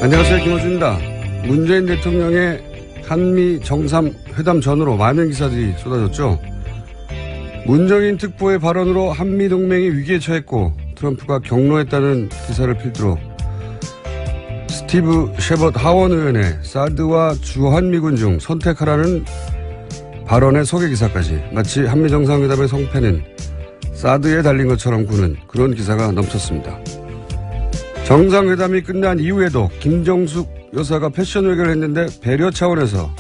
안녕하세요. 김호준입니다. 문재인 대통령의 한미 정상회담 전후로 많은 기사들이 쏟아졌죠. 문정인 특보의 발언으로 한미 동맹이 위기에 처했고 트럼프가 격노했다는 기사를 필두로 스티브 셰벗 하원 의원의 사드와 주한미군 중 선택하라는 발언의 소개 기사까지 마치 한미 정상회담의 성패는 사드에 달린 것처럼 구는 그런 기사가 넘쳤습니다. 정상회담이 끝난 이후에도 김정숙 여사가 패션 외교를 했는데 배려 차원에서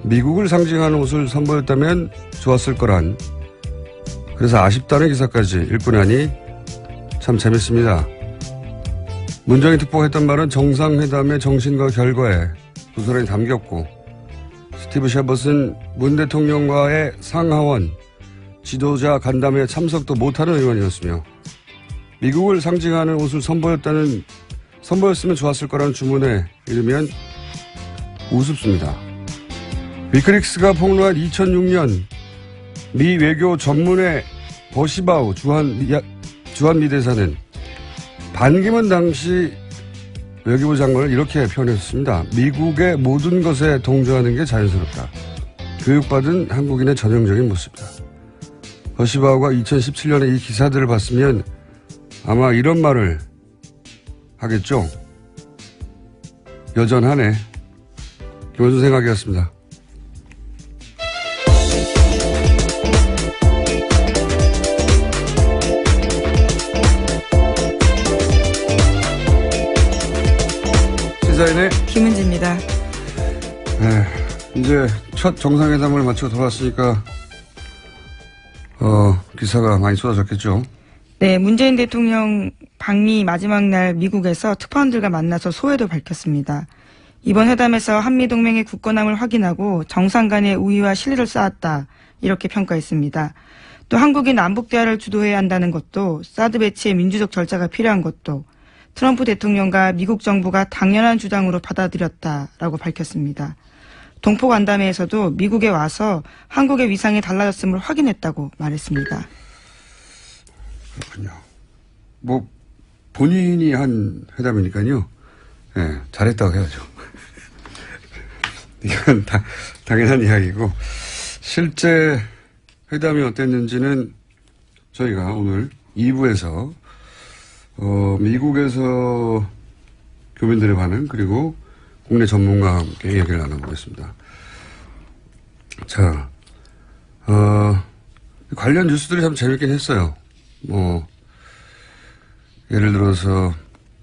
미국을 상징하는 옷을 선보였다면 좋았을 거란, 그래서 아쉽다는 기사까지 읽고 나니 참 재밌습니다. 문정인 특보가 했던 말은 정상회담의 정신과 결과에 부스런히 담겼고, 스티브 셰벗은 문 대통령과의 상하원 지도자 간담회에 참석도 못하는 의원이었으며 미국을 상징하는 옷을 선보였으면 좋았을 거라는 주문에 이르면 우습습니다. 위크릭스가 폭로한 2006년 미 외교 전문의 버시바우 주한미 대사는 반기문 당시 외교부 장관을 이렇게 표현했습니다. 미국의 모든 것에 동조하는 게 자연스럽다. 교육받은 한국인의 전형적인 모습이다. 버시바우가 2017년에 이 기사들을 봤으면 아마 이런 말을 하겠죠. 여전하네. 김원준 생각이었습니다. 시사인의 김은지입니다. 네, 이제 첫 정상회담을 마치고 돌아왔으니까 기사가 많이 쏟아졌겠죠. 네, 문재인 대통령 방미 마지막 날 미국에서 특파원들과 만나서 소회도 밝혔습니다. 이번 회담에서 한미동맹의 굳건함을 확인하고 정상 간의 우위와 신뢰를 쌓았다, 이렇게 평가했습니다. 또 한국이 남북대화를 주도해야 한다는 것도, 사드 배치의 민주적 절차가 필요한 것도 트럼프 대통령과 미국 정부가 당연한 주장으로 받아들였다라고 밝혔습니다. 동포 간담회에서도 미국에 와서 한국의 위상이 달라졌음을 확인했다고 말했습니다. 그렇군요. 뭐 본인이 한 회담이니까요. 네, 잘했다고 해야죠. 이건 당연한 이야기고, 실제 회담이 어땠는지는 저희가 오늘 2부에서 미국에서 교민들의 반응, 그리고 국내 전문가와 함께 얘기를 나눠보겠습니다. 자, 관련 뉴스들이 참 재밌긴 했어요. 예를 들어서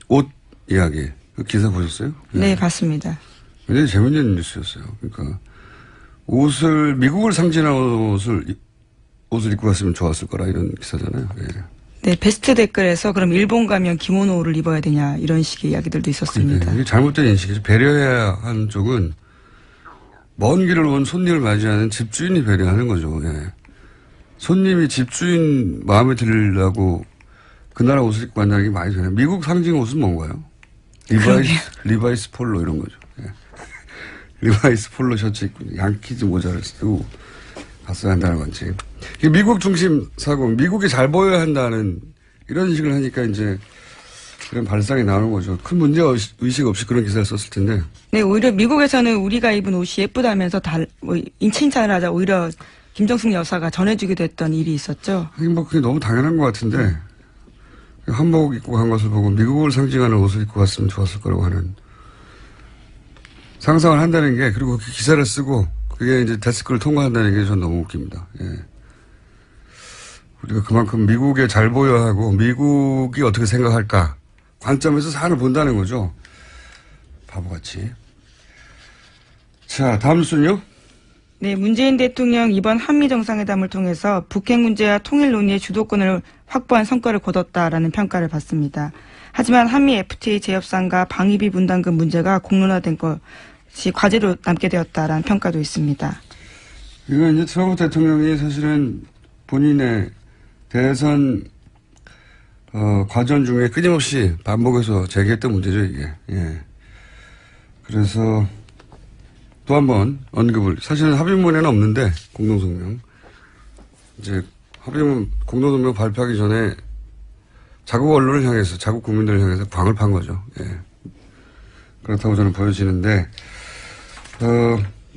옷 이야기, 그 기사 보셨어요? 네, 봤습니다. 굉장히 재밌는 뉴스였어요. 그러니까 미국을 상징하는 옷을 입고 갔으면 좋았을 거라, 이런 기사잖아요. 예. 네, 베스트 댓글에서 그럼 일본 가면 기모노를 입어야 되냐, 이런 식의 이야기들도 있었습니다. 이게 잘못된 인식이죠. 배려해야 하는 쪽은 먼 길을 온 손님을 맞이하는 집주인이 배려하는 거죠. 예. 손님이 집주인 마음에 들으려고 그 나라 옷을 입고 간다는 게 말이 되나요? 미국 상징 옷은 뭔가요? 리바이스 폴로 이런 거죠. 예. 리바이스 폴로 셔츠 입고 양키즈 모자를 쓰고 갔어야 한다는 건지. 미국 중심 사고, 미국이 잘 보여야 한다는 이런 인식을 하니까 이제 그런 발상이 나오는 거죠. 큰 문제 의식 없이 그런 기사를 썼을 텐데. 네, 오히려 미국에서는 우리가 입은 옷이 예쁘다면서 칭찬을 하자 오히려 김정숙 여사가 전해주기도 했던 일이 있었죠. 그게 너무 당연한 것 같은데, 한복 입고 간 것을 보고 미국을 상징하는 옷을 입고 갔으면 좋았을 거라고 하는 상상을 한다는 게, 그리고 그 기사를 쓰고 그게 이제 데스크를 통과한다는 게 전 너무 웃깁니다. 예. 우리가 그만큼 미국에 잘 보여야 하고 미국이 어떻게 생각할까 관점에서 사안을 본다는 거죠. 바보같이. 자, 다음 뉴스는요? 네, 문재인 대통령 이번 한미 정상회담을 통해서 북핵 문제와 통일 논의의 주도권을 확보한 성과를 거뒀다라는 평가를 받습니다. 하지만 한미 FTA 재협상과 방위비 분담금 문제가 공론화된 것이 과제로 남게 되었다라는 평가도 있습니다. 이건 이제 트럼프 대통령이 사실은 본인의 대선 과정 중에 끊임없이 반복해서 제기했던 문제죠, 이게. 예. 그래서 또 한 번 언급을, 사실은 합의문에는 없는데, 공동성명. 이제 합의문, 공동성명 발표하기 전에 자국 언론을 향해서, 자국 국민들을 향해서 광을 판 거죠. 예. 그렇다고 저는 보여지는데,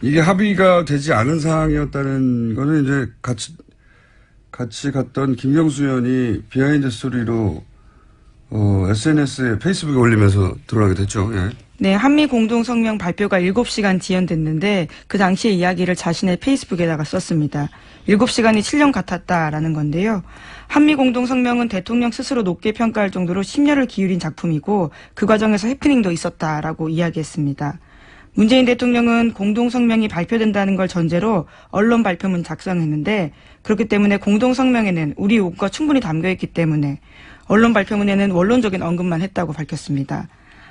이게 합의가 되지 않은 사항이었다는 거는 이제 같이 갔던 김경수 의원이 비하인드 스토리로 SNS에 페이스북에 올리면서 드러나게 됐죠. 예. 네, 한미 공동성명 발표가 7시간 지연됐는데 그 당시의 이야기를 자신의 페이스북에다가 썼습니다. 7시간이 7년 같았다라는 건데요. 한미 공동성명은 대통령 스스로 높게 평가할 정도로 심려를 기울인 작품이고 그 과정에서 해프닝도 있었다라고 이야기했습니다. 문재인 대통령은 공동성명이 발표된다는 걸 전제로 언론 발표문 작성했는데 그렇기 때문에 공동성명에는 우리 요구가 충분히 담겨있기 때문에 언론 발표문에는 원론적인 언급만 했다고 밝혔습니다.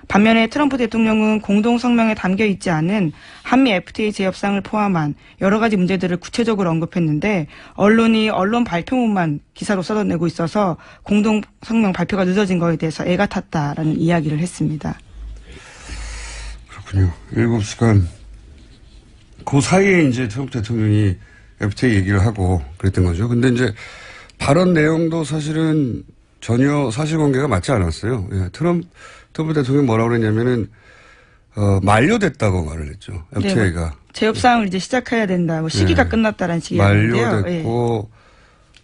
반면에 트럼프 대통령은 공동성명에 담겨있지 않은 한미 FTA 재협상을 포함한 여러 가지 문제들을 구체적으로 언급했는데 언론이 언론 발표문만 기사로 써내고 있어서 공동성명 발표가 늦어진 거에 대해서 애가 탔다라는 이야기를 했습니다. 그렇군요. 7시간. 그 사이에 이제 트럼프 대통령이 FTA 얘기를 하고 그랬던 거죠. 근데 이제 발언 내용도 사실은 전혀 사실관계가 맞지 않았어요. 예, 트럼프 대통령이 뭐라고 그랬냐면은, 만료됐다고 말을 했죠. FTA가. 네, 재협상을 이제 시작해야 된다. 뭐 시기가 네. 끝났다라는 식이었는데요. 만료됐고,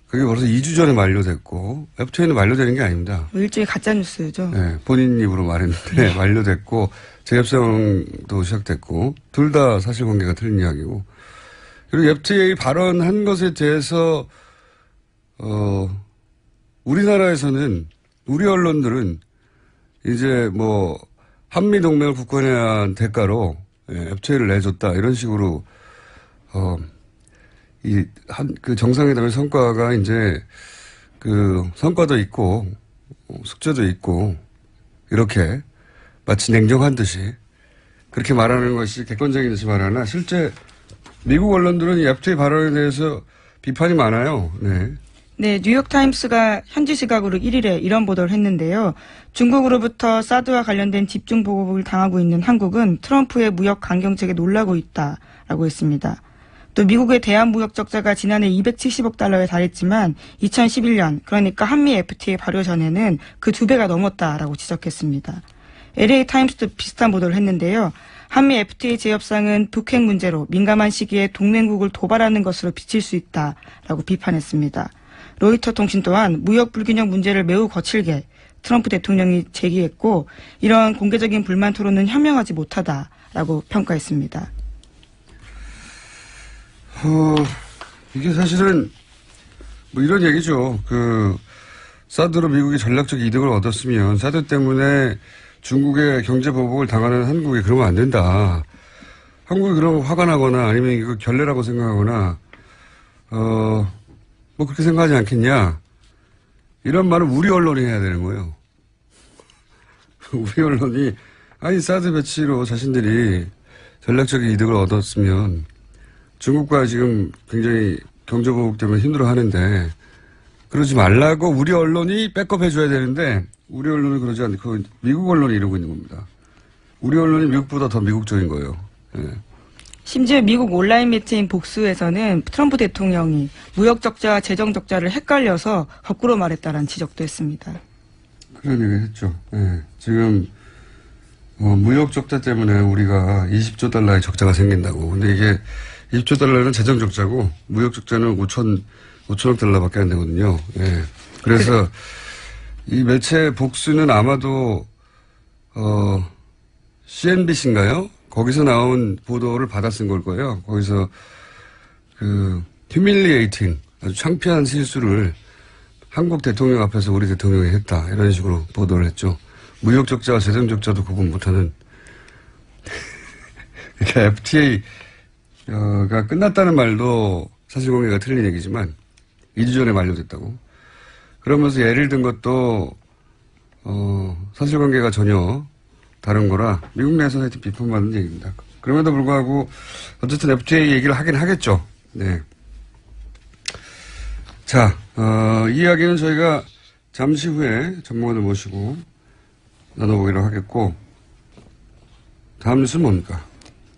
그게 벌써 2주 전에 만료됐고, FTA는 만료되는 게 아닙니다. 뭐 일종의 가짜뉴스죠. 네, 본인 입으로 말했는데, 만료됐고, 재협상도 시작됐고, 둘 다 사실관계가 틀린 이야기고, 그리고 FTA 발언한 것에 대해서, 우리나라에서는, 우리 언론들은 이제 뭐 한미 동맹을 굳건해야 한 대가로 FTA를 내줬다 이런 식으로 그 정상회담의 성과가 이제 그 성과도 있고 숙제도 있고 이렇게 마치 냉정한 듯이 그렇게 말하는 것이 객관적인 듯이 말하나 실제 미국 언론들은 이 FTA 발언에 대해서 비판이 많아요. 네. 네, 뉴욕타임스가 현지 시각으로 1일에 이런 보도를 했는데요. 중국으로부터 사드와 관련된 집중 보복을 당하고 있는 한국은 트럼프의 무역 강경책에 놀라고 있다라고 했습니다. 또 미국의 대한 무역 적자가 지난해 270억 달러에 달했지만 2011년 그러니까 한미 FTA 발효 전에는 그 2배가 넘었다라고 지적했습니다. LA타임스도 비슷한 보도를 했는데요. 한미 FTA 재협상은 북핵 문제로 민감한 시기에 동맹국을 도발하는 것으로 비칠 수 있다라고 비판했습니다. 로이터 통신 또한 무역 불균형 문제를 매우 거칠게 트럼프 대통령이 제기했고 이런 공개적인 불만 토론은 현명하지 못하다라고 평가했습니다. 이게 사실은 뭐 이런 얘기죠. 그 사드로 미국이 전략적 이득을 얻었으면 사드 때문에 중국의 경제 보복을 당하는 한국이 그러면 안 된다. 한국이 그러면 화가 나거나 아니면 이거 결례라고 생각하거나 뭐 그렇게 생각하지 않겠냐. 이런 말을 우리 언론이 해야 되는 거예요. 우리 언론이 아니 사드 배치로 자신들이 전략적인 이득을 얻었으면 중국과 지금 굉장히 경제보복 때문에 힘들어하는데 그러지 말라고 우리 언론이 백업 해줘야 되는데 우리 언론은 그러지 않고 미국 언론이 이러고 있는 겁니다. 우리 언론이 미국보다 더 미국적인 거예요. 예. 심지어 미국 온라인 매체인 복수에서는 트럼프 대통령이 무역 적자와 재정 적자를 헷갈려서 거꾸로 말했다라는 지적도 했습니다. 그런 얘기 했죠. 예. 지금 무역 적자 때문에 우리가 20조 달러의 적자가 생긴다고. 근데 이게 20조 달러는 재정 적자고 무역 적자는 5천억 달러밖에 안 되거든요. 예. 그래서 이 매체 복수는 아마도 CNBC인가요? 거기서 나온 보도를 받아 쓴 걸 거예요. 거기서 humiliating 아주 창피한 실수를 한국 대통령 앞에서 우리 대통령이 했다. 이런 식으로 보도를 했죠. 무역 적자와 재정 적자도 구분 못하는. 그러니까 FTA가 끝났다는 말도 사실관계가 틀린 얘기지만 2주 전에 만료됐다고. 그러면서 예를 든 것도 사실관계가 전혀 다른 거라 미국 내에서 하여튼 비판받는 얘기입니다. 그럼에도 불구하고 어쨌든 FTA 얘기를 하긴 하겠죠. 네. 자, 이 이야기는 저희가 잠시 후에 전문가들 모시고 나눠보기로 하겠고 다음 뉴스는 뭡니까?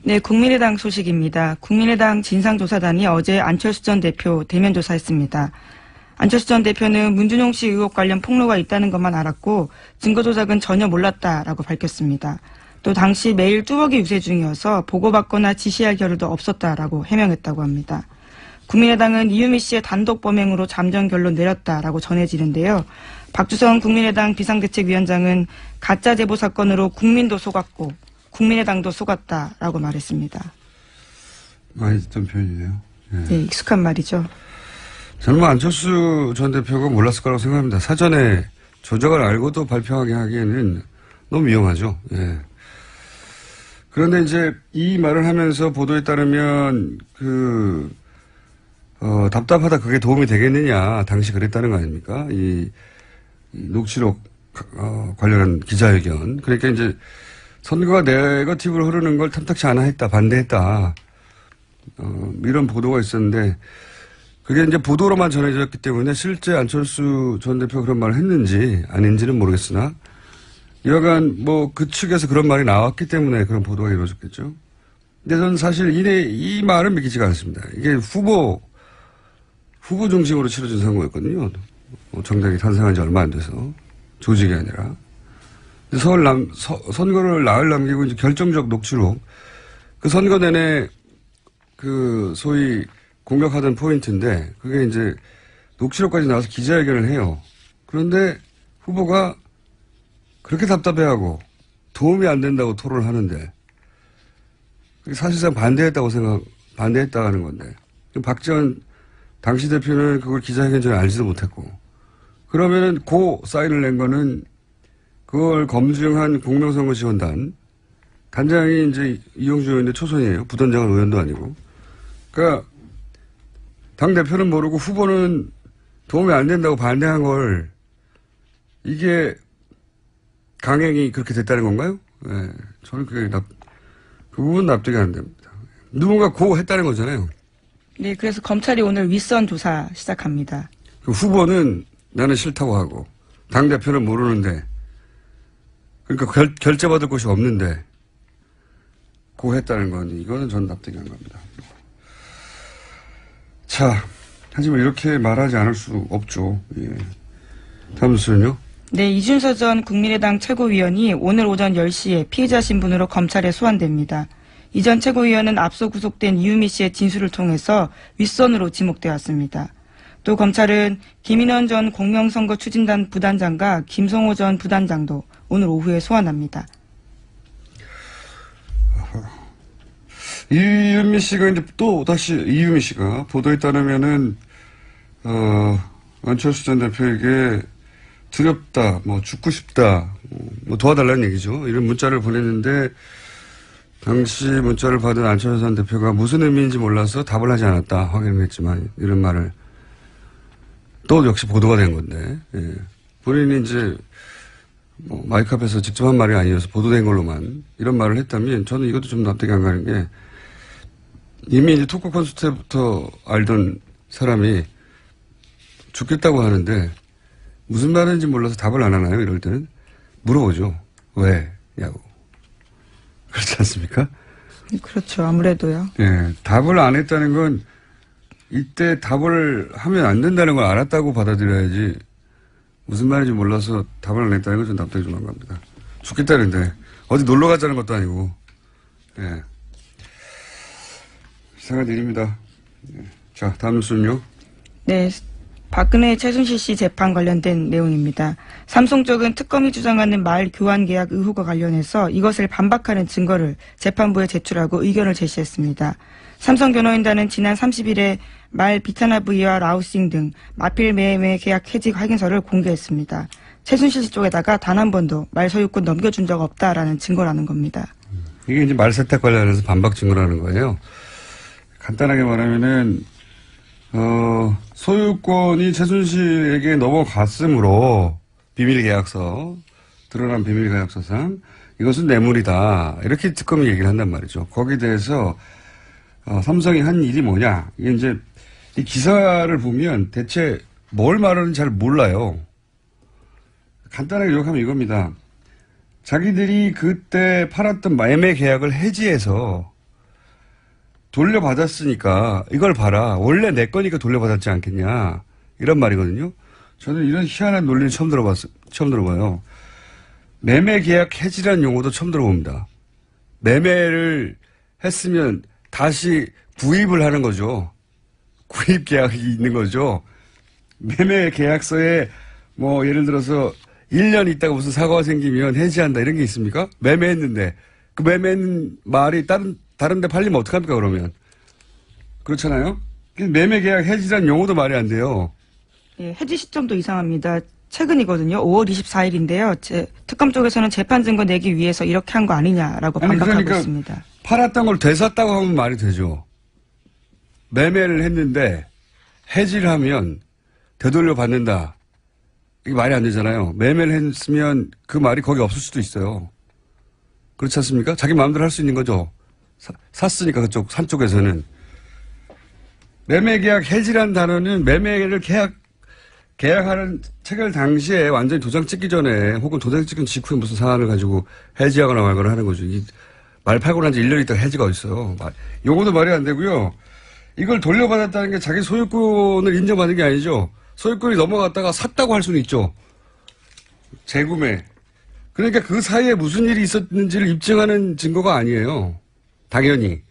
네, 국민의당 소식입니다. 국민의당 진상조사단이 어제 안철수 전 대표 대면 조사했습니다. 안철수 전 대표는 문준용 씨 의혹 관련 폭로가 있다는 것만 알았고 증거 조작은 전혀 몰랐다라고 밝혔습니다. 또 당시 매일 뚜벅이 유세 중이어서 보고받거나 지시할 겨를도 없었다라고 해명했다고 합니다. 국민의당은 이유미 씨의 단독 범행으로 잠정 결론 내렸다라고 전해지는데요. 박주성 국민의당 비상대책위원장은 가짜 제보 사건으로 국민도 속았고 국민의당도 속았다라고 말했습니다. 많이 듣던 표현이네요. 예. 네, 익숙한 말이죠. 저는 뭐 안철수 전 대표가 몰랐을 거라고 생각합니다. 사전에 조작을 알고도 발표하게 하기에는 너무 위험하죠. 예. 그런데 이제 이 말을 하면서 보도에 따르면 답답하다 그게 도움이 되겠느냐. 당시 그랬다는 거 아닙니까? 이 녹취록 관련한 기자회견. 그러니까 이제 선거가 네거티브로 흐르는 걸 탐탁치 않아 했다. 반대했다. 이런 보도가 있었는데 그게 이제 보도로만 전해졌기 때문에 실제 안철수 전 대표가 그런 말을 했는지 아닌지는 모르겠으나 여하간 뭐 그 측에서 그런 말이 나왔기 때문에 그런 보도가 이루어졌겠죠. 근데 저는 사실 이 말은 믿기지가 않습니다. 이게 후보 중심으로 치러진 선거였거든요. 정당이 탄생한 지 얼마 안 돼서 조직이 아니라. 선거를 나흘 남기고 이제 결정적 녹취록 그 선거 내내 소위 공격하던 포인트인데 그게 이제 녹취록까지 나와서 기자회견을 해요. 그런데 후보가 그렇게 답답해하고 도움이 안 된다고 토론을 하는데 사실상 반대했다는 건데 박지원 당시 대표는 그걸 기자회견 전에 알지도 못했고 그러면은 사인을 낸 거는 그걸 검증한 공명선거지원단 단장이 이제 이용주 의원인데 초선이에요. 부단장은 의원도 아니고. 그러니까 당대표는 모르고 후보는 도움이 안 된다고 반대한 걸 이게 강행이 그렇게 됐다는 건가요? 네, 저는 그 부분 납득이 안 됩니다. 누군가 했다는 거잖아요. 네, 그래서 검찰이 오늘 윗선 조사 시작합니다. 그 후보는 나는 싫다고 하고 당대표는 모르는데 그러니까 결재받을 곳이 없는데 했다는 건 이거는 전 납득이 안 갑니다. 자, 하지만 이렇게 말하지 않을 수 없죠. 예. 다음 뉴스는요? 네, 이준서 전 국민의당 최고위원이 오늘 오전 10시에 피해자 신분으로 검찰에 소환됩니다. 이 전 최고위원은 앞서 구속된 이유미 씨의 진술을 통해서 윗선으로 지목되어 왔습니다. 또 검찰은 김인원 전 공명선거 추진단 부단장과 김성호 전 부단장도 오늘 오후에 소환합니다. 이유미 씨가 이제 또 다시 이유미 씨가 보도에 따르면은 안철수 전 대표에게 두렵다, 죽고 싶다, 도와달라는 얘기죠. 이런 문자를 보냈는데 당시 문자를 받은 안철수 전 대표가 무슨 의미인지 몰라서 답을 하지 않았다 확인했지만 이런 말을 또 역시 보도가 된 건데 예. 본인이 이제 마이크 앞에서 직접 한 말이 아니어서 보도된 걸로만 이런 말을 했다면 저는 이것도 좀 납득이 안 가는 게 이미 이제 토크 콘서트 때부터 알던 사람이 죽겠다고 하는데 무슨 말인지 몰라서 답을 안 하나요? 이럴 때는 물어보죠. 왜냐고. 그렇지 않습니까? 그렇죠. 아무래도요. 예, 답을 안 했다는 건 이때 답을 하면 안 된다는 걸 알았다고 받아들여야지 무슨 말인지 몰라서 답을 안 했다는 건 좀 납득이 좀 안 갑니다. 죽겠다는데 어디 놀러 가자는 것도 아니고 예. 이상한 일입니다. 예. 자, 다음 뉴스는요. 네, 박근혜 최순실 씨 재판 관련된 내용입니다. 삼성 쪽은 특검이 주장하는 말 교환 계약 의혹과 관련해서 이것을 반박하는 증거를 재판부에 제출하고 의견을 제시했습니다. 삼성 변호인단은 지난 30일에 말 비타나 V와 라우싱 등 마필 매매 계약 해지 확인서를 공개했습니다. 최순실 씨 쪽에다가 단 한 번도 말 소유권 넘겨준 적 없다라는 증거라는 겁니다. 이게 이제 말 세탁 관련해서 반박 증거라는 거예요. 간단하게 말하면은 소유권이 최순실에게 넘어갔으므로 비밀계약서, 드러난 비밀계약서상 이것은 뇌물이다. 이렇게 특검이 얘기를 한단 말이죠. 거기에 대해서 삼성이 한 일이 뭐냐. 이게 이제 이 기사를 보면 대체 뭘 말하는지 잘 몰라요. 간단하게 요약하면 이겁니다. 자기들이 그때 팔았던 매매 계약을 해지해서 돌려받았으니까 이걸 봐라. 원래 내 거니까 돌려받았지 않겠냐. 이런 말이거든요. 저는 이런 희한한 논리는 처음 들어봐요. 매매 계약 해지라는 용어도 처음 들어봅니다. 매매를 했으면 다시 구입을 하는 거죠. 구입 계약이 있는 거죠. 매매 계약서에 뭐 예를 들어서 1년 있다가 무슨 사고가 생기면 해지한다 이런 게 있습니까? 매매했는데 그 매매는 말이 다른 데 팔리면 어떡합니까 그러면? 그렇잖아요? 매매 계약 해지란 용어도 말이 안 돼요. 예, 해지 시점도 이상합니다. 최근이거든요. 5월 24일인데요. 특검 쪽에서는 재판 증거 내기 위해서 이렇게 한 거 아니냐라고 반박하고 그러니까 있습니다. 팔았던 걸 되샀다고 하면 말이 되죠. 매매를 했는데 해지를 하면 되돌려 받는다. 이게 말이 안 되잖아요. 매매를 했으면 그 말이 거기 없을 수도 있어요. 그렇지 않습니까? 자기 마음대로 할 수 있는 거죠. 샀으니까 그쪽 산 쪽에서는. 매매 계약 해지란 단어는 매매를 계약하는 체결 당시에 완전히 도장 찍기 전에 혹은 도장 찍은 직후에 무슨 사안을 가지고 해지하거나 말거나 하는 거죠. 말 팔고 난 지 1년 있다가 해지가 어딨어요. 요거도 말이 안 되고요. 이걸 돌려받았다는 게 자기 소유권을 인정받는 게 아니죠. 소유권이 넘어갔다가 샀다고 할 수는 있죠. 재구매. 그러니까 그 사이에 무슨 일이 있었는지를 입증하는 증거가 아니에요. 당연히.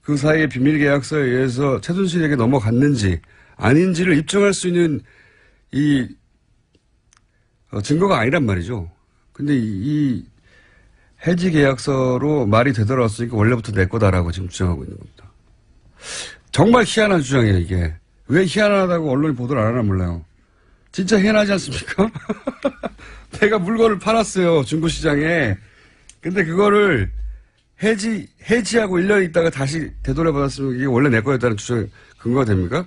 그 사이에 비밀계약서에 의해서 최순실에게 넘어갔는지 아닌지를 입증할 수 있는 증거가 아니란 말이죠. 근데 이 해지 계약서로 말이 되돌아왔으니까 원래부터 내 거다라고 지금 주장하고 있는 겁니다. 정말 희한한 주장이에요, 이게. 왜 희한하다고 언론이 보도를 안 하나 몰라요. 진짜 희한하지 않습니까? 내가 물건을 팔았어요, 중고시장에. 근데 그거를 해지하고 1년 있다가 다시 되돌려받았으면 이게 원래 내 거였다는 주장 근거가 됩니까?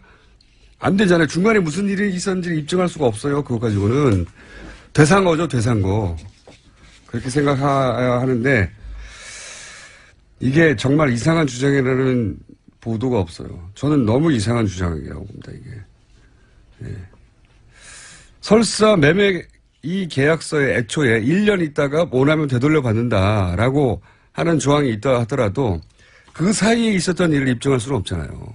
안 되잖아요. 중간에 무슨 일이 있었는지 입증할 수가 없어요. 그거 가지고는. 되산거죠, 되산거. 그렇게 생각해야 하는데, 이게 정말 이상한 주장이라는 보도가 없어요. 저는 너무 이상한 주장이라고 봅니다, 이게. 예. 설사 이 계약서에 애초에 1년 있다가 원하면 되돌려 받는다라고 하는 조항이 있다 하더라도 그 사이에 있었던 일을 입증할 수는 없잖아요.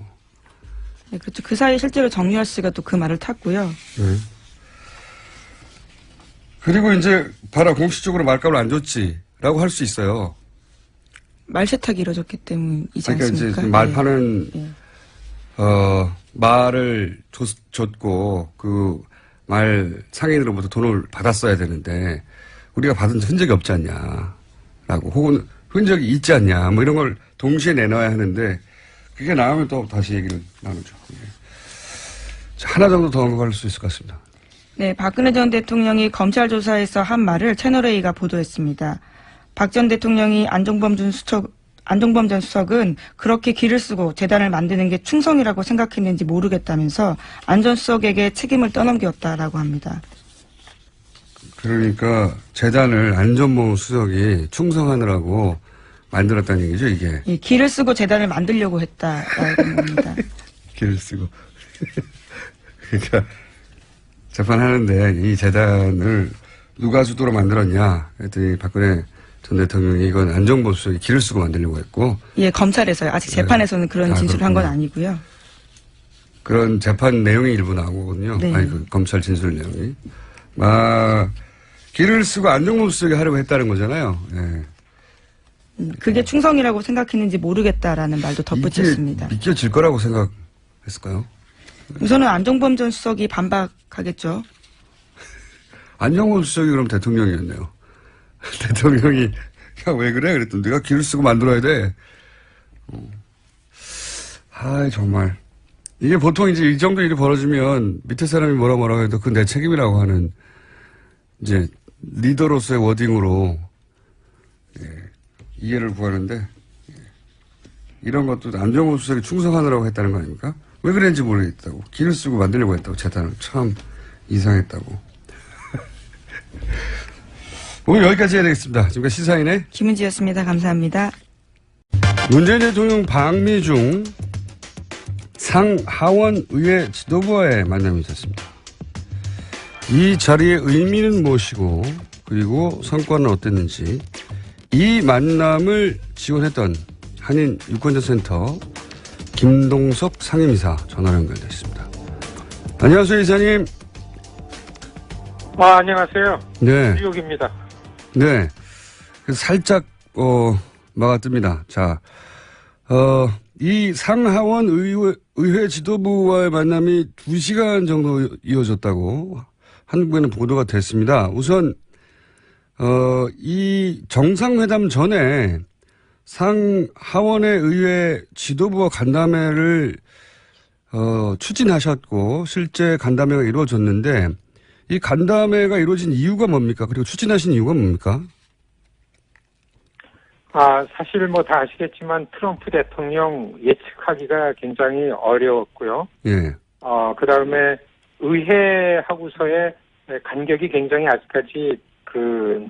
네, 그렇죠. 그 사이에 실제로 정유아 씨가 또 그 말을 탔고요. 네. 그리고 이제 봐라 공식적으로 말값을 안 줬지라고 할 수 있어요. 말 세탁이 이루어졌기 때문이지 그러니까 않습니까? 이제 말 파는 네. 말을 줬고 그 말 상인으로부터 돈을 받았어야 되는데 우리가 받은 흔적이 없지 않냐라고 혹은 흔적이 있지 않냐 뭐 이런 걸 동시에 내놔야 하는데 그게 나오면 또 다시 얘기를 나누죠. 자, 하나 정도 더 언급할 수 있을 것 같습니다. 네, 박근혜 전 대통령이 검찰 조사에서 한 말을 채널A가 보도했습니다. 박 전 대통령이 안종범 전 수석은 그렇게 길을 쓰고 재단을 만드는 게 충성이라고 생각했는지 모르겠다면서 안 전 수석에게 책임을 떠넘겼다라고 합니다. 그러니까 재단을 안종범 수석이 충성하느라고 만들었다는 얘기죠, 이게. 예, 길을 쓰고 재단을 만들려고 했다라고 합니다. 길을 쓰고. 그러니까 재판하는데 이 재단을 누가 주도로 만들었냐 했더니 박근혜 전 대통령이 이건 안종범 수석이 길을 쓰고 만들려고 했고. 예, 검찰에서요. 아직 재판에서는 그런 진술을 한 건 아니고요. 그런 재판 내용이 일부 나오거든요. 네. 아니, 검찰 진술 내용이. 길을 쓰고 안종범 수석이 하려고 했다는 거잖아요. 예. 그게 충성이라고 생각했는지 모르겠다라는 말도 덧붙였습니다. 이게 믿겨질 거라고 생각했을까요? 우선은 안종범 전 수석이 반박하겠죠. 안종범 수석이 그럼 대통령이었네요. 대통령이 야, 왜 그래? 그랬더니 내가 길을 쓰고 만들어야 돼. 정말. 이게 보통 이제 이 정도 일이 벌어지면 밑에 사람이 뭐라 해도 그건 내 책임이라고 하는 이제 리더로서의 워딩으로 이해를 구하는데 이런 것도 안종범 수석이 충성하느라고 했다는 거 아닙니까? 왜 그랬는지 모르겠다고. 길을 쓰고 만들려고 했다고. 재단을. 참 이상했다고. 오늘 여기까지 해야 되겠습니다. 지금까지 시사인의 김은지였습니다. 감사합니다. 문재인 대통령 방미 중 상하원 의회 지도부와의 만남이 있었습니다. 이 자리의 의미는 무엇이고 그리고 성과는 어땠는지 이 만남을 지원했던 한인 유권자센터 김동석 상임이사 전화로 연결되어 있습니다. 안녕하세요, 이사님. 안녕하세요. 네. 뉴욕입니다. 네. 그래서 살짝, 막아뜹니다. 자, 이 상하원 의회 지도부와의 만남이 2시간 정도 이어졌다고 한국에는 보도가 됐습니다. 우선, 이 정상회담 전에 상하원의 의회 지도부와 간담회를 추진하셨고 실제 간담회가 이루어졌는데 이 간담회가 이루어진 이유가 뭡니까? 그리고 추진하신 이유가 뭡니까? 사실 뭐 다 아시겠지만 트럼프 대통령 예측하기가 굉장히 어려웠고요. 예. 그다음에 의회하고서의 간격이 굉장히 아직까지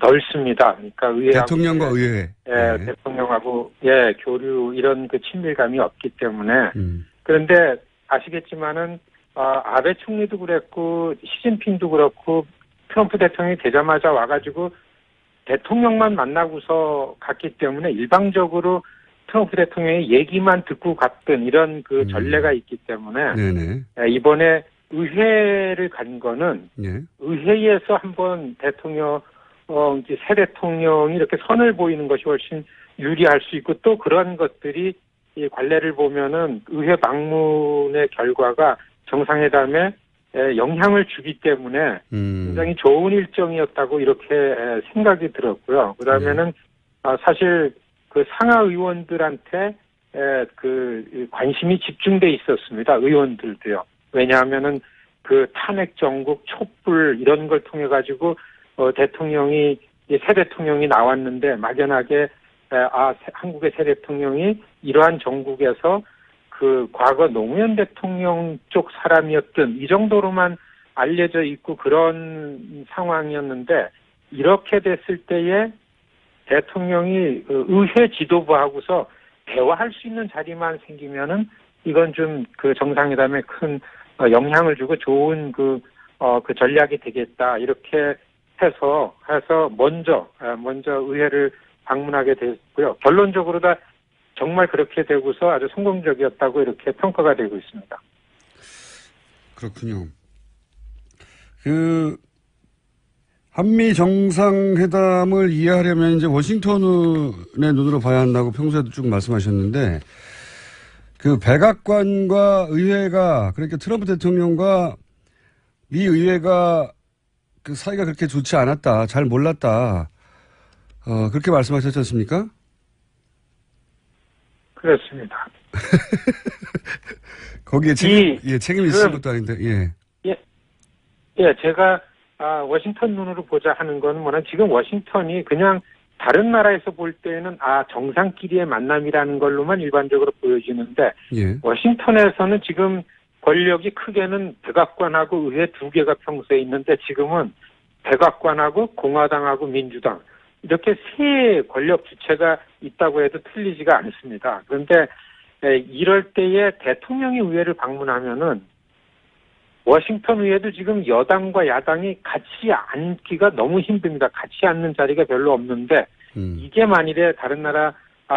넓습니다. 그러니까 대통령과 의회. 예, 대통령하고 교류 이런 친밀감이 없기 때문에 그런데 아시겠지만은 아베 총리도 그랬고 시진핑도 그렇고 트럼프 대통령이 되자마자 와가지고 대통령만 만나고서 갔기 때문에 일방적으로 트럼프 대통령의 얘기만 듣고 갔던 이런 전례가 있기 때문에 네네. 이번에 의회를 간 거는 예. 의회에서 한번 이제 새 대통령이 이렇게 선을 보이는 것이 훨씬 유리할 수 있고 또 그런 것들이 이 관례를 보면은 의회 방문의 결과가 정상회담에 영향을 주기 때문에 굉장히 좋은 일정이었다고 이렇게 생각이 들었고요. 그다음에는 사실 상하 의원들한테 관심이 집중돼 있었습니다. 의원들도요. 왜냐하면은 탄핵 정국 촛불 이런 걸 통해 가지고 새 대통령이 나왔는데 막연하게 한국의 새 대통령이 이러한 정국에서 과거 노무현 대통령 쪽 사람이었던 이 정도로만 알려져 있고 그런 상황이었는데 이렇게 됐을 때에 대통령이 의회 지도부하고서 대화할 수 있는 자리만 생기면은 이건 좀 정상회담에 큰 영향을 주고 좋은 전략이 되겠다 이렇게 해서 먼저 의회를 방문하게 됐고요. 결론적으로 다 정말 그렇게 되고서 아주 성공적이었다고 이렇게 평가가 되고 있습니다. 그렇군요. 한미 정상회담을 이해하려면 이제 워싱턴의 눈으로 봐야 한다고 평소에도 쭉 말씀하셨는데 백악관과 의회가 그러니까 트럼프 대통령과 미 의회가 사이가 그렇게 좋지 않았다. 잘 몰랐다. 그렇게 말씀하셨지 않습니까? 그렇습니다. 거기에 책임이 있을 것도 아닌데, 제가, 워싱턴 눈으로 보자 하는 건 지금 워싱턴이 그냥 다른 나라에서 볼 때는 정상끼리의 만남이라는 걸로만 일반적으로 보여지는데, 워싱턴에서는 지금 권력이 크게는 백악관하고 의회 2개가 평소에 있는데 지금은 백악관하고 공화당하고 민주당 이렇게 세 권력 주체가 있다고 해도 틀리지가 않습니다. 그런데 이럴 때에 대통령이 의회를 방문하면은 워싱턴 의회도 지금 여당과 야당이 같이 앉기가 너무 힘듭니다. 같이 앉는 자리가 별로 없는데 이게 만일에 다른 나라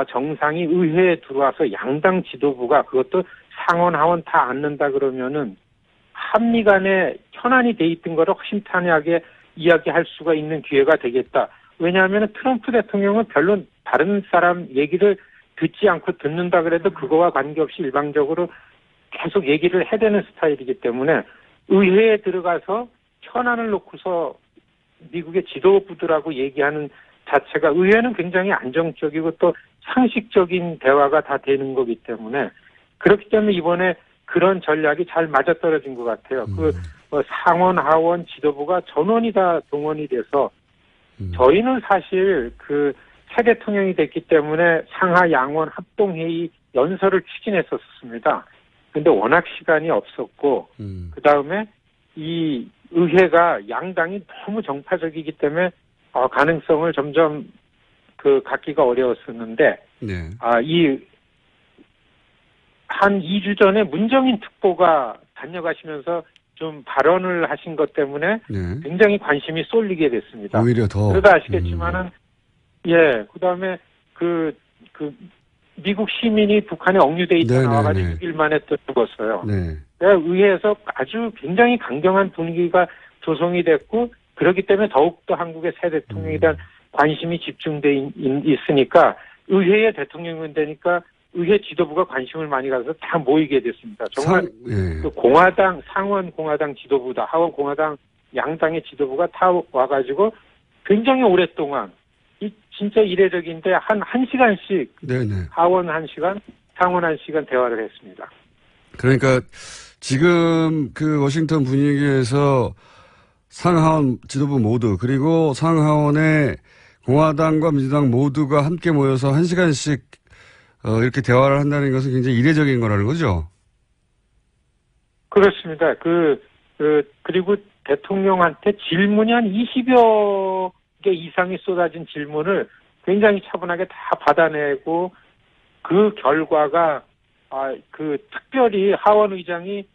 정상이 의회에 들어와서 양당 지도부가 그것도 상원 하원 다 앉는다 그러면은 한미 간에 현안이 돼 있던 거를 허심탄회하게 이야기할 수가 있는 기회가 되겠다. 왜냐하면 트럼프 대통령은 별로 다른 사람 얘기를 듣지 않고 듣는다 그래도 그거와 관계없이 일방적으로 계속 얘기를 해대는 스타일이기 때문에 의회에 들어가서 현안을 놓고서 미국의 지도부들하고 얘기하는 자체가 의회는 굉장히 안정적이고 또 상식적인 대화가 다 되는 거기 때문에 그렇기 때문에 이번에 그런 전략이 잘 맞아떨어진 것 같아요. 상원, 하원 지도부가 전원이 다 동원이 돼서 저희는 사실 새 대통령이 됐기 때문에 상하 양원 합동회의 연설을 추진했었습니다. 근데 워낙 시간이 없었고, 그 다음에 이 의회가 양당이 너무 정파적이기 때문에 가능성을 점점 갖기가 어려웠었는데, 한 2주 전에 문정인 특보가 다녀가시면서 좀 발언을 하신 것 때문에 굉장히 관심이 쏠리게 됐습니다. 오히려 더. 그러다 아시겠지만은, 그 다음에 미국 시민이 북한에 억류돼 있다 나와가지고 6일 만에 또 죽었어요. 의회에서 아주 굉장히 강경한 분위기가 조성이 됐고, 그렇기 때문에 더욱더 한국의 새 대통령에 대한 관심이 집중돼 있으니까 의회에 대통령이 되니까 의회 지도부가 관심을 많이 가서 다 모이게 됐습니다. 정말 예. 그 공화당, 상원 공화당 지도부다, 하원 공화당 양당의 지도부가 다 와가지고 굉장히 오랫동안 진짜 이례적인데 한 시간씩 네네. 하원 1시간, 상원 1시간 대화를 했습니다. 그러니까 지금 그 워싱턴 분위기에서 상하원 지도부 모두 그리고 상하원의 공화당과 민주당 모두가 함께 모여서 1시간씩 이렇게 대화를 한다는 것은 굉장히 이례적인 거라는 거죠. 그렇습니다. 그리고 대통령한테 질문이 한 20여 개 이상이 쏟아진 질문을 굉장히 차분하게 다 받아내고 그 결과가 특별히 하원 의장이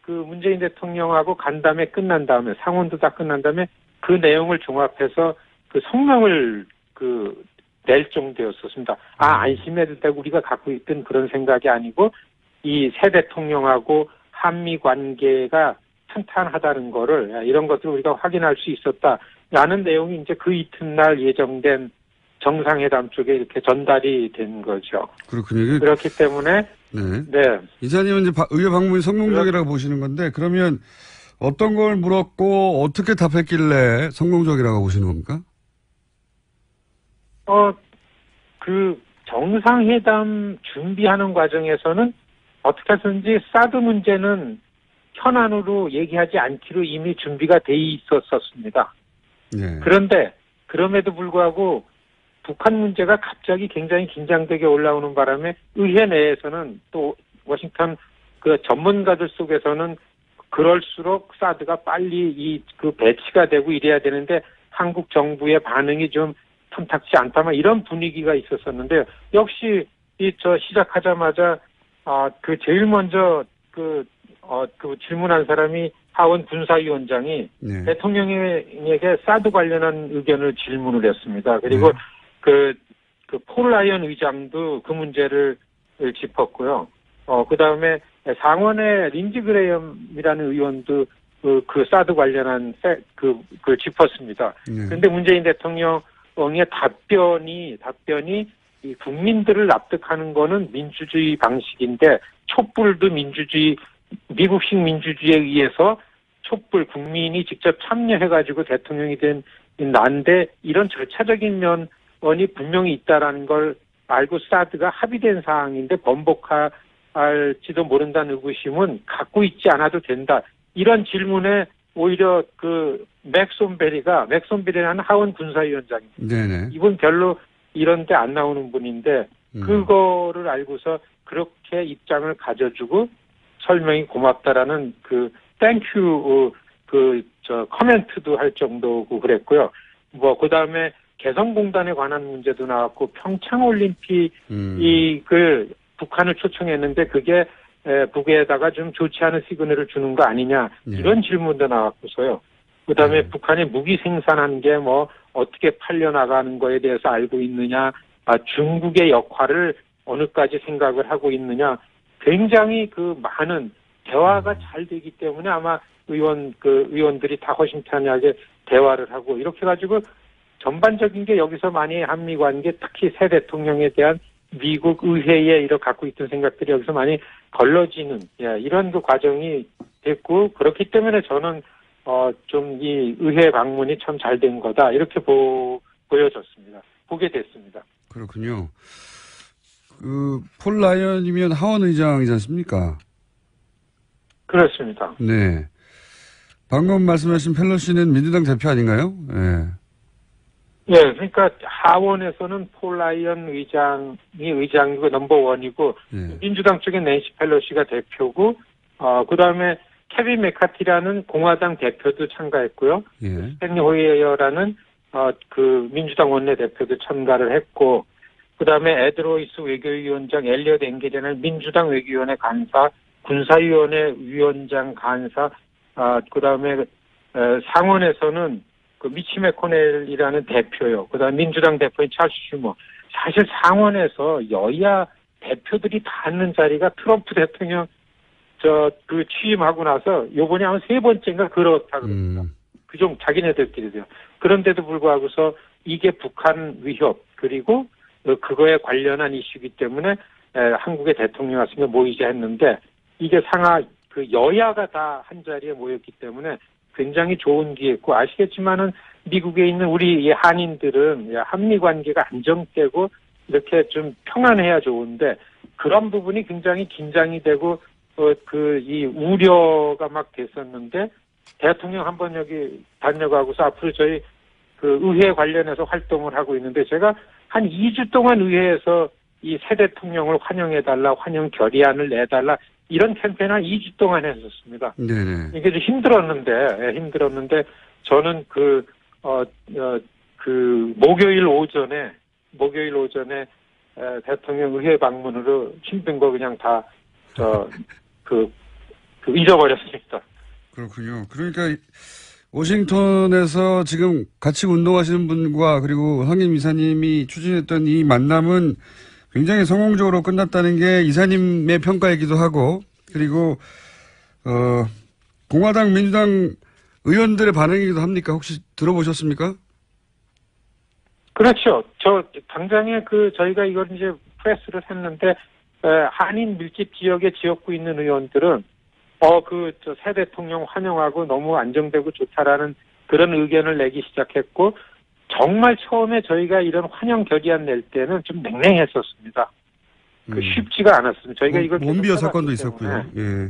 그 문재인 대통령하고 간담회 끝난 다음에 상원도 다 끝난 다음에 그 내용을 종합해서 그 성명을 낼 정도였었습니다. 안심해도 되고 우리가 갖고 있던 그런 생각이 아니고 이 새 대통령하고 한미 관계가 탄탄하다는 거를 이런 것들을 우리가 확인할 수 있었다라는 내용이 이제 그 이튿날 예정된 정상회담 쪽에 이렇게 전달이 된 거죠. 그렇군요. 그렇기 때문에 네. 이사님은 이제 의회 방문이 성공적이라고 보시는 건데 그러면 어떤 걸 물었고 어떻게 답했길래 성공적이라고 보시는 겁니까? 그 정상회담 준비하는 과정에서는 어떻게 해서든지 사드 문제는 현안으로 얘기하지 않기로 이미 준비가 돼 있었습니다. 네. 그런데 그럼에도 불구하고 북한 문제가 갑자기 굉장히 긴장되게 올라오는 바람에 의회 내에서는 또 워싱턴 그 전문가들 속에서는 그럴수록 사드가 빨리 배치가 되고 이래야 되는데 한국 정부의 반응이 좀 탐탁지 않다, 이런 분위기가 있었었는데요. 역시 시작하자마자 제일 먼저 질문한 사람이 하원 군사위원장이 네. 대통령에게 사드 관련한 의견을 질문을 했습니다. 그리고 폴 라이언 의장도 그 문제를 짚었고요. 그 다음에 상원의 린지 그레이엄이라는 의원도 그 사드 관련한 그걸 짚었습니다. 그런데 문재인 대통령의 답변이 이 국민들을 납득하는 거는 민주주의 방식인데 촛불도 미국식 민주주의에 의해서 촛불 국민이 직접 참여해가지고 대통령이 된 난데 이런 절차적인 면이 분명히 있다라는 걸 알고 사드가 합의된 사항인데 번복할지도 모른다는 의구심은 갖고 있지 않아도 된다. 이런 질문에 오히려 맥손베리라는 하원 군사위원장입니다. 네네. 이분 별로 이런 데 안 나오는 분인데 그거를 알고서 그렇게 입장을 가져주고 설명이 고맙다라는 땡큐 커멘트도 할 정도고 그랬고요. 그다음에 개성공단에 관한 문제도 나왔고 평창올림픽이 북한을 초청했는데 그게 북에다가 좀 좋지 않은 시그널을 주는 거 아니냐 이런 질문도 나왔고서요. 그다음에 북한이 무기 생산한 게 어떻게 팔려나가는 거에 대해서 알고 있느냐, 중국의 역할을 어느까지 생각을 하고 있느냐, 굉장히 많은 대화가 잘 되기 때문에 아마 의원들이 다 허심탄회하게 대화를 하고 이렇게 가지고 전반적인 게 여기서 많이 한미 관계 특히 새 대통령에 대한 미국 의회에 이렇게 갖고 있던 생각들이 여기서 많이 걸러지는 이런 과정이 됐고 그렇기 때문에 저는 좀 이 의회 방문이 참 잘 된 거다 이렇게 보여졌습니다. 보게 됐습니다. 그렇군요. 폴 라이언이면 하원 의장이지 않습니까? 그렇습니다. 네. 방금 말씀하신 펠로시는 민주당 대표 아닌가요? 네. 예, 그러니까 하원에서는 폴 라이언 의장이고 넘버원이고 민주당 쪽에 낸시 펠로시가 대표고 그다음에 케빈 메카티라는 공화당 대표도 참가했고요. 스탠리 호이어라는 민주당 원내대표도 참가를 했고 그다음에 에드 로이스 외교위원장, 엘리엇 앵겔이라는 민주당 외교위원회 간사, 군사위원회 위원장 간사, 그다음에 상원에서는 미치 매코넬이라는 대표요. 그다음 민주당 대표인 찰스 슈머. 사실 상원에서 여야 대표들이 다 앉는 자리가 트럼프 대통령 취임하고 나서 요번에 아마 3번째인가 그렇다 그럽니다. 자기네들끼리도요. 그런데도 불구하고서 이게 북한 위협 그리고 그거에 관련한 이슈이기 때문에 한국의 대통령 왔으니까 모이자 했는데 이게 그 여야가 다 한 자리에 모였기 때문에 굉장히 좋은 기회였고 아시겠지만은 미국에 있는 우리 이 한인들은 한미 관계가 안정되고 이렇게 좀 평안해야 좋은데 그런 부분이 굉장히 긴장이 되고 이 우려가 막 됐었는데 대통령 한번 여기 다녀가고서 앞으로 저희 그 의회 관련해서 활동을 하고 있는데 제가 한 2주 동안 의회에서 이 새 대통령을 환영해달라, 환영 결의안을 내달라 이런 캠페인을 한 2주 동안 했었습니다. 네네. 이게 좀 힘들었는데 저는 목요일 오전에 대통령 의회 방문으로 힘든 거 그냥 다 잊어버렸습니다. 그렇군요. 그러니까 워싱턴에서 지금 같이 운동하시는 분과 그리고 황임 이사님이 추진했던 이 만남은 굉장히 성공적으로 끝났다는 게 이사님의 평가이기도 하고 그리고 공화당 민주당 의원들의 반응이기도 합니까? 혹시 들어보셨습니까? 그렇죠. 당장에 저희가 이걸 이제 프레스를 했는데 한인 밀집 지역에 지역구 있는 의원들은 새 대통령 환영하고 너무 안정되고 좋다라는 그런 의견을 내기 시작했고 정말 처음에 저희가 이런 환영 결의안 낼 때는 좀 냉랭했었습니다. 쉽지가 않았습니다. 저희가 이걸 몬비어 사건도 있었고요. 예.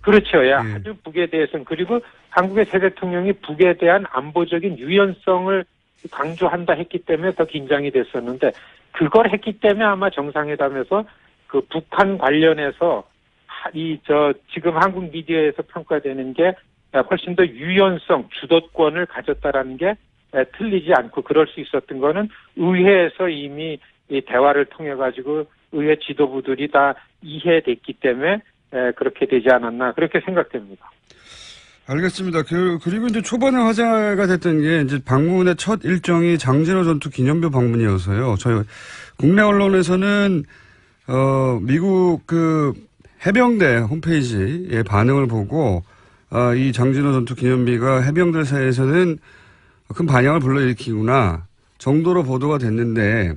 그렇죠. 예. 아주 북에 대해서는 그리고 한국의 새 대통령이 북에 대한 안보적인 유연성을 강조한다 했기 때문에 더 긴장이 됐었는데 그걸 했기 때문에 아마 정상회담에서 그 북한 관련해서 지금 한국 미디어에서 평가되는 게 훨씬 더 유연성, 주도권을 가졌다라는 게 틀리지 않고 그럴 수 있었던 거는 의회에서 이미 이 대화를 통해 가지고 의회 지도부들이 다 이해됐기 때문에 그렇게 되지 않았나 그렇게 생각됩니다. 알겠습니다. 그리고 이제 초반에 화제가 됐던 게 이제 방문의 첫 일정이 장진호 전투 기념비 방문이어서요. 저희 국내 언론에서는 미국 해병대 홈페이지의 반응을 보고 이 장진호 전투 기념비가 해병들 사이에서는 큰 반향을 불러일으키구나 정도로 보도가 됐는데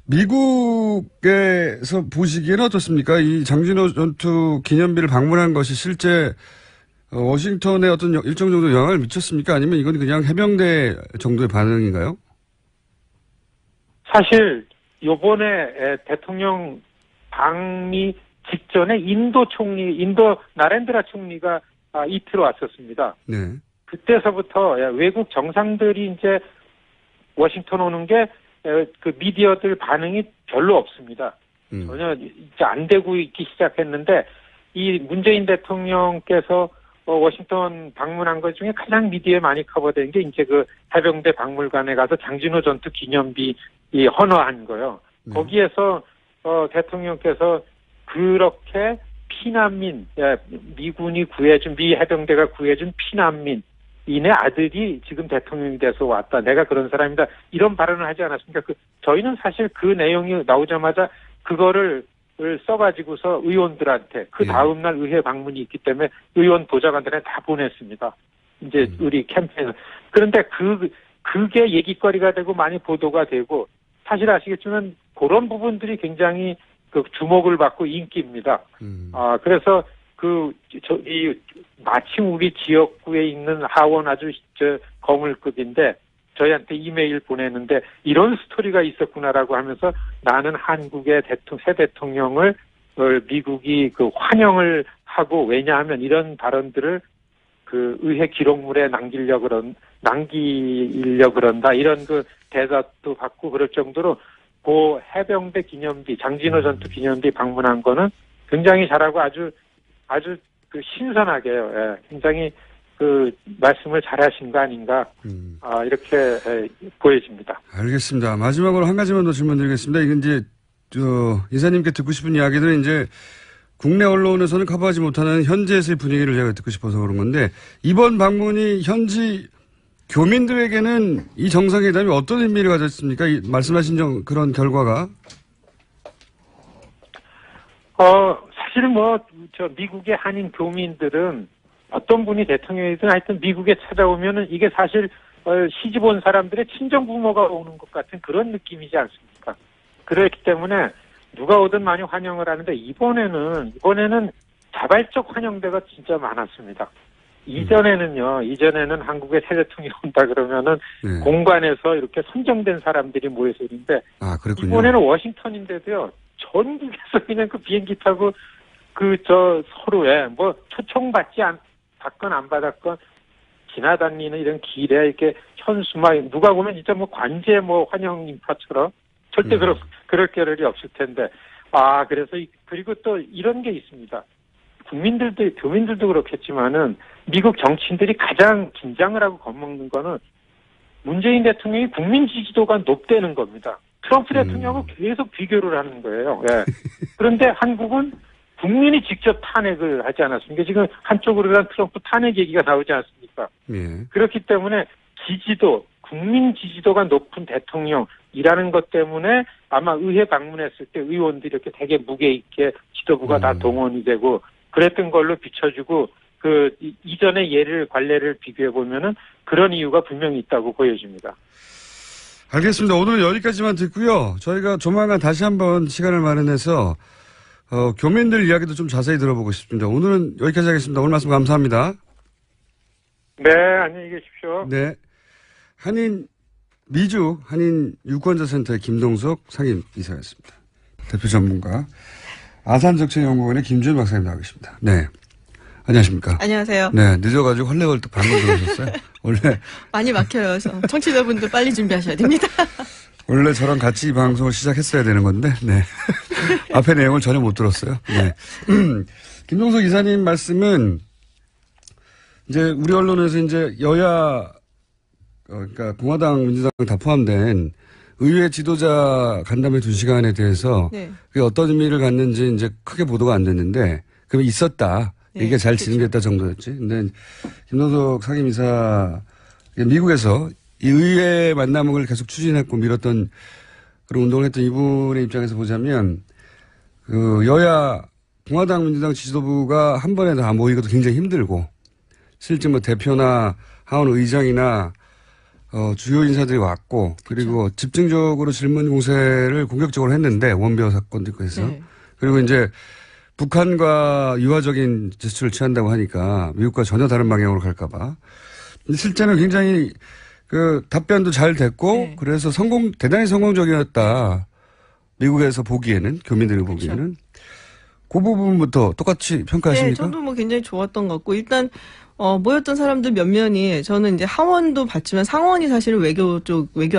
미국에서 보시기에는 어떻습니까? 이 장진호 전투 기념비를 방문한 것이 실제 워싱턴에 어떤 일정 정도 영향을 미쳤습니까? 아니면 이건 그냥 해병대 정도의 반응인가요? 사실 요번에 대통령 방미 직전에 인도 나렌드라 총리가 이틀 왔었습니다. 네. 그때서부터 외국 정상들이 이제 워싱턴 오는 게 그 미디어들 반응이 별로 없습니다. 전혀 이제 안 되고 있기 시작했는데 이 문재인 대통령께서 워싱턴 방문한 것 중에 가장 미디어에 많이 커버된 게 이제 그 해병대 박물관에 가서 장진호 전투 기념비 헌화한 거요. 거기에서 대통령께서 그렇게 피난민, 미군이 미 해병대가 구해준 피난민인의 아들이 지금 대통령이 돼서 왔다. 내가 그런 사람이다. 이런 발언을 하지 않았습니까? 저희는 사실 그 내용이 나오자마자 그거를 써가지고서 의원들한테 그 다음날 의회 방문이 있기 때문에 의원 보좌관들한테 다 보냈습니다. 이제 우리 캠페인. 그런데 그게 얘기거리가 되고 많이 보도가 되고 사실 아시겠지만 그런 부분들이 굉장히 주목을 받고 인기입니다. 그래서 마침 우리 지역구에 있는 하원 아주 거물급인데 저희한테 이메일 보내는데 이런 스토리가 있었구나라고 하면서 나는 한국의 새 대통령을 미국이 환영을 하고 왜냐하면 이런 발언들을 의회 기록물에 남기려고 그런다 이런 대답도 받고 그럴 정도로 해병대 기념비 장진호 전투 기념비 방문한 거는 굉장히 잘하고 아주 신선하게요. 굉장히 말씀을 잘하신 거 아닌가 이렇게 보여집니다. 알겠습니다. 마지막으로 한 가지만 더 질문드리겠습니다. 이건 이제 이사님께 듣고 싶은 이야기들은 이제 국내 언론에서는 커버하지 못하는 현지에서의 분위기를 제가 듣고 싶어서 그런 건데 이번 방문이 현지 교민들에게는 이 정상회담이 어떤 의미를 가졌습니까? 말씀하신 그런 결과가? 사실 미국의 한인 교민들은 어떤 분이 대통령이든 하여튼 미국에 찾아오면은 이게 사실 시집 온 사람들의 친정 부모가 오는 것 같은 그런 느낌이지 않습니까? 그렇기 때문에 누가 오든 많이 환영을 하는데 이번에는 자발적 환영대가 진짜 많았습니다. 이전에는 한국의 새 대통령이 온다 그러면은 네. 공관에서 이렇게 선정된 사람들이 모여서 있는데 그렇군요. 이번에는 워싱턴인데도요. 전국에서 그냥 그 비행기 타고 서로에 뭐 초청 받건 안 받았건 지나다니는 이런 길에 이렇게 현수막 누가 보면 진짜 뭐 관제 환영 인파처럼 절대 그럴 겨를이 없을 텐데 그래서 그리고 또 이런 게 있습니다. 교민들도 그렇겠지만은 미국 정치인들이 가장 긴장을 하고 겁먹는 거는 문재인 대통령이 국민 지지도가 높다는 겁니다. 트럼프 대통령하고 계속 비교를 하는 거예요. 예. 그런데 한국은 국민이 직접 탄핵을 하지 않았습니까? 지금 한쪽으로는 트럼프 탄핵 얘기가 나오지 않습니까? 예. 그렇기 때문에 국민 지지도가 높은 대통령이라는 것 때문에 아마 의회 방문했을 때 의원들이 이렇게 되게 무게 있게 지도부가 다 동원이 되고 그랬던 걸로 비춰주고 이전의 관례를 비교해 보면은 그런 이유가 분명히 있다고 보여집니다. 알겠습니다. 오늘은 여기까지만 듣고요. 저희가 조만간 다시 한번 시간을 마련해서 교민들 이야기도 좀 자세히 들어보고 싶습니다. 오늘은 여기까지 하겠습니다. 오늘 말씀 감사합니다. 네, 안녕히 계십시오. 네. 미주 한인 유권자센터의 김동석 상임이사였습니다. 대표 전문가 아산정책연구원의 김준 박사님 나와 계십니다. 네. 안녕하십니까. 안녕하세요. 네. 늦어가지고 헐레벌떡 방금 들어오셨어요. 원래. 많이 막혀요. 그래서 청취자분들 빨리 준비하셔야 됩니다. 원래 저랑 같이 이 방송을 시작했어야 되는 건데, 네. 앞에 내용을 전혀 못 들었어요. 네. 김동석 이사님 말씀은 이제 우리 언론에서 이제 여야, 그러니까 공화당, 민주당 다 포함된 의회 지도자 간담회 2시간에 대해서 네. 그게 어떤 의미를 갖는지 이제 크게 보도가 안 됐는데, 그게 있었다. 네, 이게 잘 그렇죠. 진행됐다 정도였지. 근데 김동석 상임이사 미국에서 이 의회 만남을 계속 추진했고 밀었던 그런 운동을 했던 이분의 입장에서 보자면 여야 공화당 민주당 지도부가 한 번에 다 모이기도 굉장히 힘들고 실제 대표나 하원 의장이나 주요 인사들이 왔고 그리고 그렇죠. 집중적으로 질문 공세를 공격적으로 했는데 원비어 사건도 있고 해서 네. 그리고 이제 북한과 유화적인 제스처를 취한다고 하니까 미국과 전혀 다른 방향으로 갈까봐. 실제는 굉장히 답변도 잘 됐고 네. 그래서 대단히 성공적이었다. 미국에서 보기에는 교민들이 보기에는 그렇죠. 그 부분부터 똑같이 평가하십니까? 네, 저도 굉장히 좋았던 것 같고 일단 모였던 사람들 몇몇이 저는 이제 하원도 봤지만 상원이 사실은 외교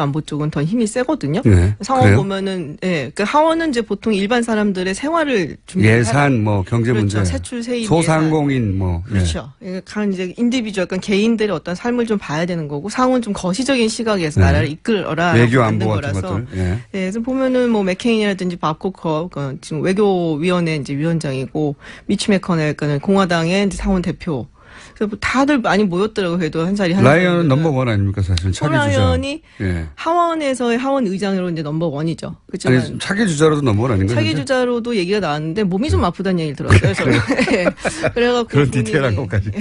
안보 쪽은 더 힘이 세거든요. 네, 상원 그래요? 보면은 그 하원은 이제 보통 일반 사람들의 생활을 예산 경제 그렇죠. 문제 세출 세입 소상공인 그렇죠. 간 이제 인디비주얼 약간 개인들의 어떤 삶을 좀 봐야 되는 거고 상원 좀 거시적인 시각에서 나라를 이끌어라 외교 만든 안보 같은 거라서. 것들. 예. 네, 그래서 보면은 맥케인이라든지 밥 코커 지금 외교위원회 이제 위원장이고 미치 매커넬 공화당의 이제 상원 대표. 그래서 다들 많이 모였더라고요. 그래도 한 살이 라이언은 넘버원 아닙니까 사실 차기 주자. 라이언이 예. 하원에서의 하원 의장으로 이제 넘버원이죠. 그렇지만 아니 차기 주자로도 넘버원 아닌가요? 차기 주자로도 얘기가 나왔는데 몸이 좀 아프다는 얘기를 들었어요. 저는. 네. 그래갖고 그런 디테일한 것까지.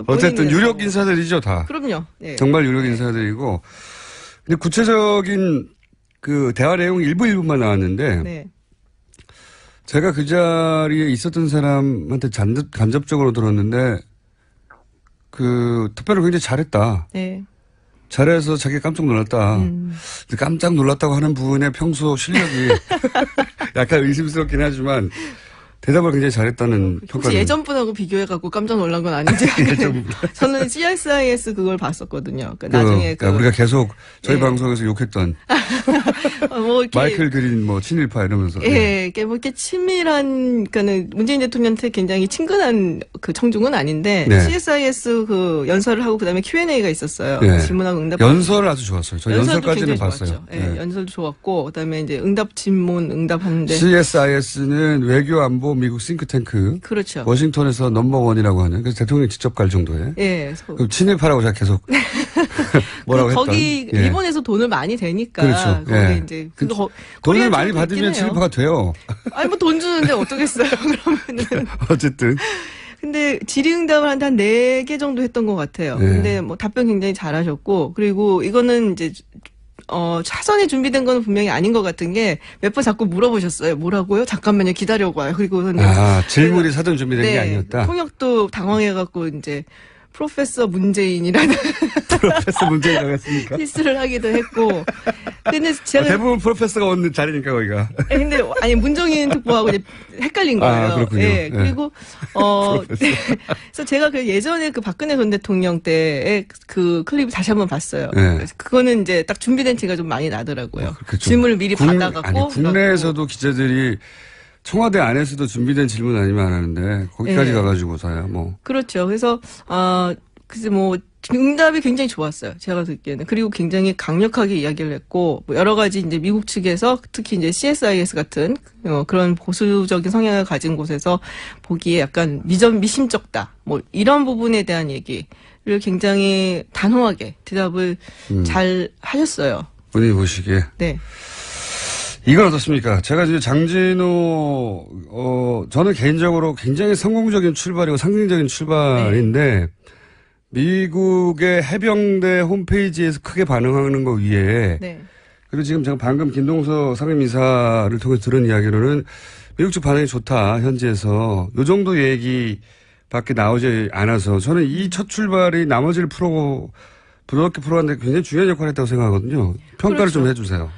어쨌든 유력 인사들이죠 다. 그럼요. 네. 정말 유력 인사들이고. 근데 구체적인 대화 내용 일부만 나왔는데 네. 제가 그 자리에 있었던 사람한테 간접적으로 들었는데 투표를 굉장히 잘했다. 네. 잘해서 자기가 깜짝 놀랐다. 근데 깜짝 놀랐다고 하는 부분에 평소 실력이 약간 의심스럽긴 하지만 대답을 굉장히 잘했다는 혹시 평가를. 예전 분하고 비교해갖고 깜짝 놀란 건 아닌지. 저는 CSIS 그걸 봤었거든요. 나중에 우리가 계속 저희 예. 방송에서 욕했던 이렇게 마이클 그린 친일파 이러면서. 예, 이렇게 친밀한, 그니까는 문재인 대통령한테 굉장히 친근한 청중은 아닌데, 네. CSIS 연설을 하고 그다음에 Q&A가 있었어요. 네. 질문하고 응답. 연설을 아주 좋았어요. 저 연설도 연설까지는 굉장히 봤어요. 좋았죠. 예, 연설도 좋았고, 그다음에 이제 응답하는데. CSIS는 외교 안보 미국 싱크탱크. 그렇죠. 워싱턴에서 넘버원이라고 하는. 그래서 대통령이 직접 갈 정도에. 예. 그럼 친일파라고 제가 계속 뭐라고 했던. 거기 예. 일본에서 돈을 많이 되니까. 그렇죠. 거기 예. 이제 돈을 많이 받으면 친일파가 돼요. 아니 뭐 돈 주는데 어쩌겠어요. 그러면은. 어쨌든. 근데 질의응답을 한 4개 정도 했던 것 같아요. 네. 근데 뭐 답변 굉장히 잘하셨고, 그리고 이거는 이제 사전에 준비된 건 분명히 아닌 것 같은 게 몇 번 자꾸 물어보셨어요. 뭐라고요? 잠깐만요. 기다려봐요. 그리고 질문이 사전 준비된 게 아니었다. 통역도 당황해갖고 이제 프로페서 문재인이라는 프로페서 문재인 나갔습니까? 실수를 하기도 했고. 근데 제가 대부분 프로페서가 오는 자리니까 거기가. 근데 아니 문정인 특보하고 이제 헷갈린 거예요. 그렇군요. 예. 그리고 그래서 제가 그 예전에 그 박근혜 전 대통령 때의 그 클립 다시 한번 봤어요. 네. 그거는 이제 딱 준비된 티가 좀 많이 나더라고요. 질문을 미리 받아갖고. 국내에서도 기자들이 청와대 안에서도 준비된 질문 아니면 안 하는데 거기까지 네. 가가지고서야 뭐. 그렇죠. 그래서 글쎄 뭐 응답이 굉장히 좋았어요. 제가 듣기에는. 그리고 굉장히 강력하게 이야기를 했고 뭐 여러 가지 이제 미국 측에서 특히 이제 CSIS 같은 그런 보수적인 성향을 가진 곳에서 보기에 약간 미심쩍다. 뭐 이런 부분에 대한 얘기를 굉장히 단호하게 대답을 잘 하셨어요. 본인이 보시기에. 네. 이건 어떻습니까? 제가 이제 장진호, 저는 개인적으로 굉장히 성공적인 출발이고 상징적인 출발인데, 미국의 해병대 홈페이지에서 크게 반응하는 거 위에, 네. 그리고 지금 제가 방금 김동서 상임이사를 통해서 들은 이야기로는 미국 쪽 반응이 좋다, 현지에서. 요 정도 얘기밖에 나오지 않아서 저는 이 첫 출발이 나머지를 부드럽게 풀어가는데 굉장히 중요한 역할을 했다고 생각하거든요. 평가를 그렇죠. 좀 해주세요.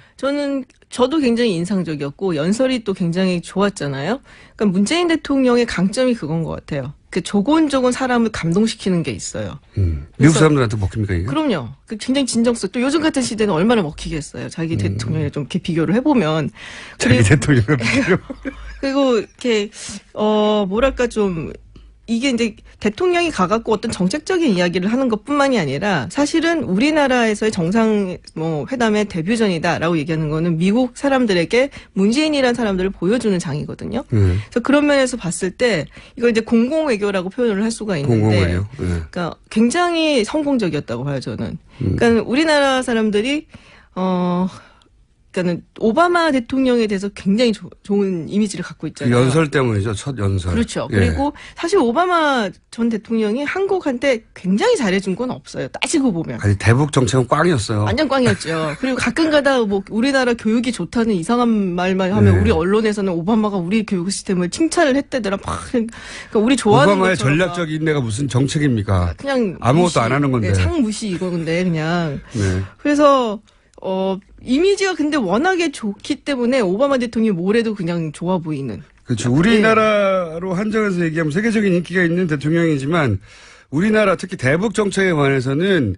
저도 굉장히 인상적이었고 연설이 또 굉장히 좋았잖아요. 그러니까 문재인 대통령의 강점이 그건 것 같아요. 그 조곤조곤 사람을 감동시키는 게 있어요. 미국 사람들한테 먹힙니까 이게? 그럼요. 굉장히 진정성. 또 요즘 같은 시대는 얼마나 먹히겠어요. 자기 대통령이 좀 이렇게 비교를 해보면. 자기 대통령을 비교. 그리고 이렇게 뭐랄까 좀. 이게 이제 대통령이 가갖고 어떤 정책적인 이야기를 하는 것뿐만이 아니라 사실은 우리나라에서의 정상 회담의 데뷔전이다라고 얘기하는 거는 미국 사람들에게 문재인이라는 사람들을 보여주는 장이거든요. 그래서 그런 면에서 봤을 때 이걸 이제 공공외교라고 표현을 할 수가 있는데, 공공외교. 그러니까 굉장히 성공적이었다고 봐요 저는. 그러니까 우리나라 사람들이 그러니까는 오바마 대통령에 대해서 굉장히 좋은 이미지를 갖고 있잖아요. 그 연설 때문이죠. 첫 연설. 그렇죠. 예. 그리고 사실 오바마 전 대통령이 한국한테 굉장히 잘해준 건 없어요. 따지고 보면. 아니 대북 정책은 꽝이었어요. 완전 꽝이었죠. 그리고 가끔가다 뭐 우리나라 교육이 좋다는 이상한 말만 하면 네. 우리 언론에서는 오바마가 우리 교육 시스템을 칭찬을 했대더라. 그러니까 우리 좋아하는 오바마의 것처럼 전략적 인내가 무슨 정책입니까? 그냥 아무것도 무시, 안 하는 건데. 네, 상무시 이건데 그냥. 네. 그래서 이미지가 근데 워낙에 좋기 때문에 오바마 대통령이 뭘 해도 그냥 좋아 보이는. 그렇죠. 우리나라로 한정해서 얘기하면 세계적인 인기가 있는 대통령이지만 우리나라 특히 대북 정책에 관해서는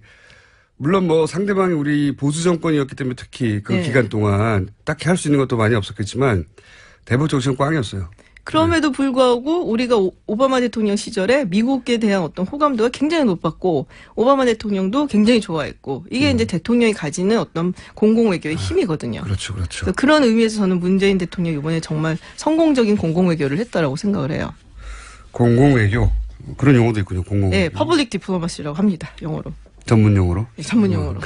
물론 뭐 상대방이 우리 보수 정권이었기 때문에 특히 그 네. 기간 동안 딱히 할 수 있는 것도 많이 없었겠지만 대북 정책은 꽝이었어요. 그럼에도 불구하고 우리가 오바마 대통령 시절에 미국에 대한 어떤 호감도가 굉장히 높았고 오바마 대통령도 굉장히 좋아했고 이게 이제 대통령이 가지는 어떤 공공외교의 힘이거든요. 그렇죠. 그렇죠. 그래서 그런 의미에서 저는 문재인 대통령이 이번에 정말 성공적인 공공외교를 했다라고 생각을 해요. 공공외교. 그런 용어도 있군요. 공공외교. 네, 퍼블릭 디플로마시라고 합니다. 영어로. 전문 용어로. 네, 전문 용어로.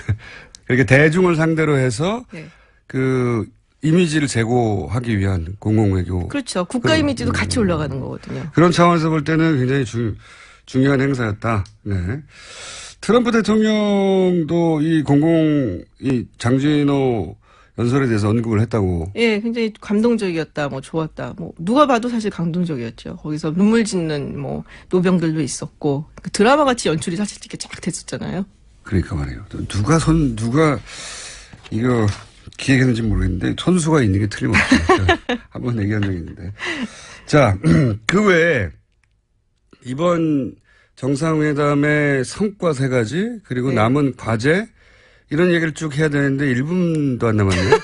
그렇게 대중을 상대로 해서 네. 그 이미지를 제고하기 위한 공공외교. 그렇죠. 국가 이미지도 같이 올라가는 거거든요. 그런 차원에서 볼 때는 굉장히 중요한 행사였다. 네. 트럼프 대통령도 이 장진호 연설에 대해서 언급을 했다고. 예, 굉장히 감동적이었다, 좋았다. 누가 봐도 사실 감동적이었죠. 거기서 눈물 짓는, 노병들도 있었고. 그 드라마 같이 연출이 사실 이렇게 쫙 됐었잖아요. 그러니까 말이에요. 누가 이거 기획했는지 모르겠는데, 선수가 있는 게 틀림없어요. 한번 얘기한 적이 있는데. 자, 그 외에, 이번 정상회담의 성과 3가지, 그리고 네. 남은 과제, 이런 얘기를 쭉 해야 되는데 1분도 안 남았네요.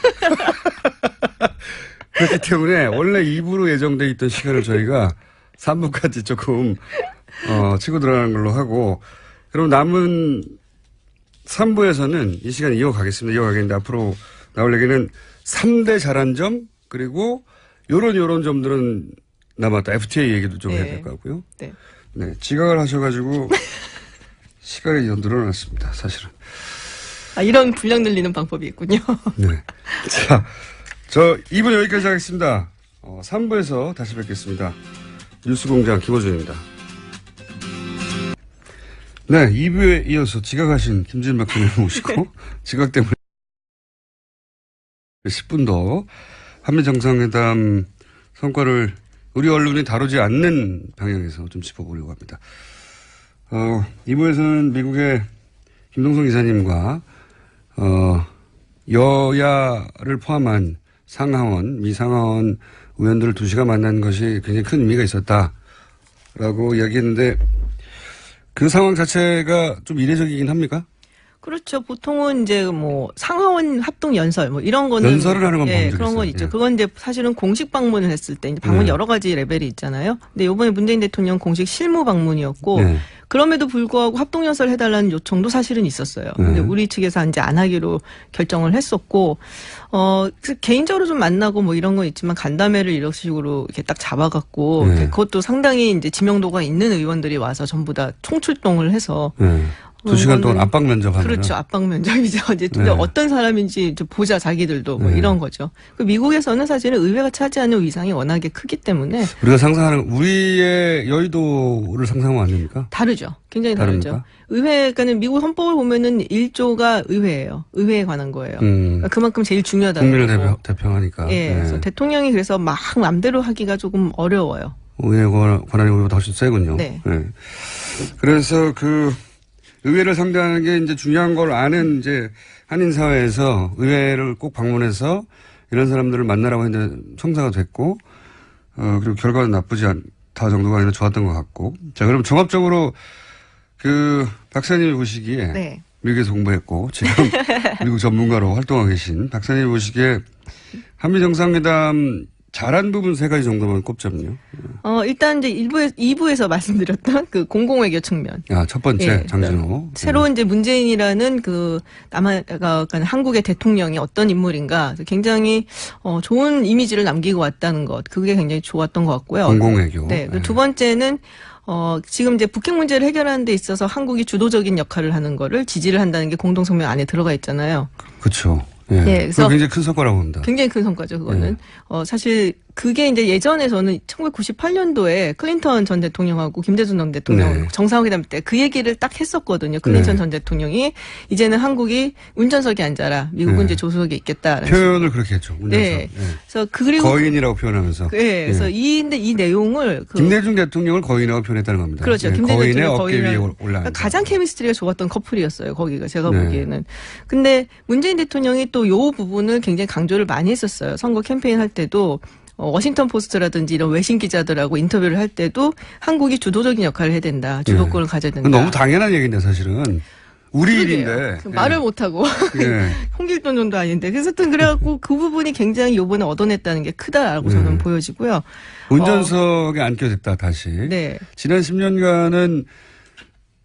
그렇기 때문에 원래 2부로 예정돼 있던 시간을 저희가 3부까지 조금 치고 들어가는 걸로 하고 그럼 남은 3부에서는 이 시간 이어가겠는데 앞으로 나올 얘기는 3대 잘한 점 그리고 요런 점들은 남았다. FTA 얘기도 좀 해야 될 것 같고요. 네. 네, 지각을 하셔가지고 시간이 늘어났습니다. 사실은. 이런 분량 늘리는 방법이 있군요. 네. 자, 저 2부 여기까지 하겠습니다. 3부에서 다시 뵙겠습니다. 뉴스공장 김호준입니다. 네, 2부에 이어서 지각하신 김지은 박사님 모시고 지각 때문에 10분 더 한미 정상회담 성과를 우리 언론이 다루지 않는 방향에서 좀 짚어보려고 합니다. 2부에서는 미국의 김동성 이사님과 여야를 포함한 상하원, 미상하원 의원들을 2시간 만난 것이 굉장히 큰 의미가 있었다라고 이야기했는데 그 상황 자체가 좀 이례적이긴 합니까? 그렇죠. 보통은 이제 뭐 상하원 합동 연설 뭐 이런 거는 연설을 하는 건 예, 그런 건 있죠. 예. 그건 이제 사실은 공식 방문을 했을 때 이제 방문 여러 가지 레벨이 있잖아요. 근데 이번에 문재인 대통령 공식 실무 방문이었고 네. 그럼에도 불구하고 합동 연설 해달라는 요청도 사실은 있었어요. 근데 우리 측에서 이제 안 하기로 결정을 했었고 그래서 개인적으로 좀 만나고 뭐 이런 건 있지만 간담회를 이런 식으로 이렇게 딱 잡아갖고 그것도 상당히 이제 지명도가 있는 의원들이 와서 전부 다 총출동을 해서 2시간 동안 압박 면접하는. 그렇죠. 압박 면접이죠. 이제 네. 어떤 사람인지 좀 보자 자기들도 뭐 이런 거죠. 그 미국에서는 사실은 의회가 차지하는 위상이 워낙에 크기 때문에 우리가 상상하는 우리의 여의도를 상상하면 안 됩니까? 다르죠. 굉장히 다릅니까? 다르죠. 의회가는 미국 헌법을 보면은 1조가 의회예요. 의회에 관한 거예요. 그러니까 그만큼 제일 중요하다는 국민을 거고. 대표하니까. 예. 그래서 대통령이 그래서 막 맘대로 하기가 조금 어려워요. 의회 권한이 우리보다 훨씬 세군요. 네. 그래서 그 의회를 상대하는 게 이제 중요한 걸 아는 이제 한인 사회에서 의회를 꼭 방문해서 이런 사람들을 만나라고 했는데 청사가 됐고, 그리고 결과는 나쁘지 않다 정도가 아니라 좋았던 것 같고. 자, 그럼 종합적으로 그 박사님이 보시기에 네. 미국에서 공부했고 지금 미국 전문가로 활동하고 계신 박사님이 보시기에 한미 정상회담 잘한 부분 3가지 정도만 꼽자면요. 일단 이제 2부에서 말씀드렸던 그 공공외교 측면. 첫 번째, 예, 장진호. 새로 이제 문재인이라는 그 한국의 대통령이 어떤 인물인가 굉장히 좋은 이미지를 남기고 왔다는 것. 그게 굉장히 좋았던 것 같고요. 공공외교. 네. 두 번째는 지금 이제 북핵 문제를 해결하는 데 있어서 한국이 주도적인 역할을 하는 거를 지지를 한다는 게 공동성명 안에 들어가 있잖아요. 그렇죠. 예. 예, 그래서 굉장히 큰 성과라고 봅니다. 굉장히 큰 성과죠, 그거는. 사실 그게 이제 예전에서는 1998년도에 클린턴 전 대통령하고 김대중 전 대통령 정상회담 때 그 얘기를 딱 했었거든요. 클린턴 전 대통령이 이제는 한국이 운전석에 앉아라. 미국은 이제 조수석에 있겠다. 표현을 그렇게 했죠. 운전석. 네. 그래서 그리고 거인이라고 표현하면서. 네. 그래서 근데 이 내용을 김대중 대통령을 거인이라고 표현했다는 겁니다. 그렇죠. 예. 김대중 거인의 대통령 어깨 위에 거인을 올라. 가장 케미스트리가 좋았던 커플이었어요. 거기가 제가 보기에는. 근데 문재인 대통령이 또 요 부분을 굉장히 강조를 많이 했었어요. 선거 캠페인 할 때도 워싱턴 포스트라든지 이런 외신 기자들하고 인터뷰를 할 때도 한국이 주도적인 역할을 해야 된다. 주도권을 가져야 된다. 너무 당연한 얘기인데 사실은. 우리 일인데. 말을 못하고. 홍길동 정도 아닌데. 그래서 그래갖고 그 부분이 굉장히 요번에 얻어냈다는 게 크다라고 저는 보여지고요. 운전석에 앉게 됐다 다시. 네. 지난 10년간은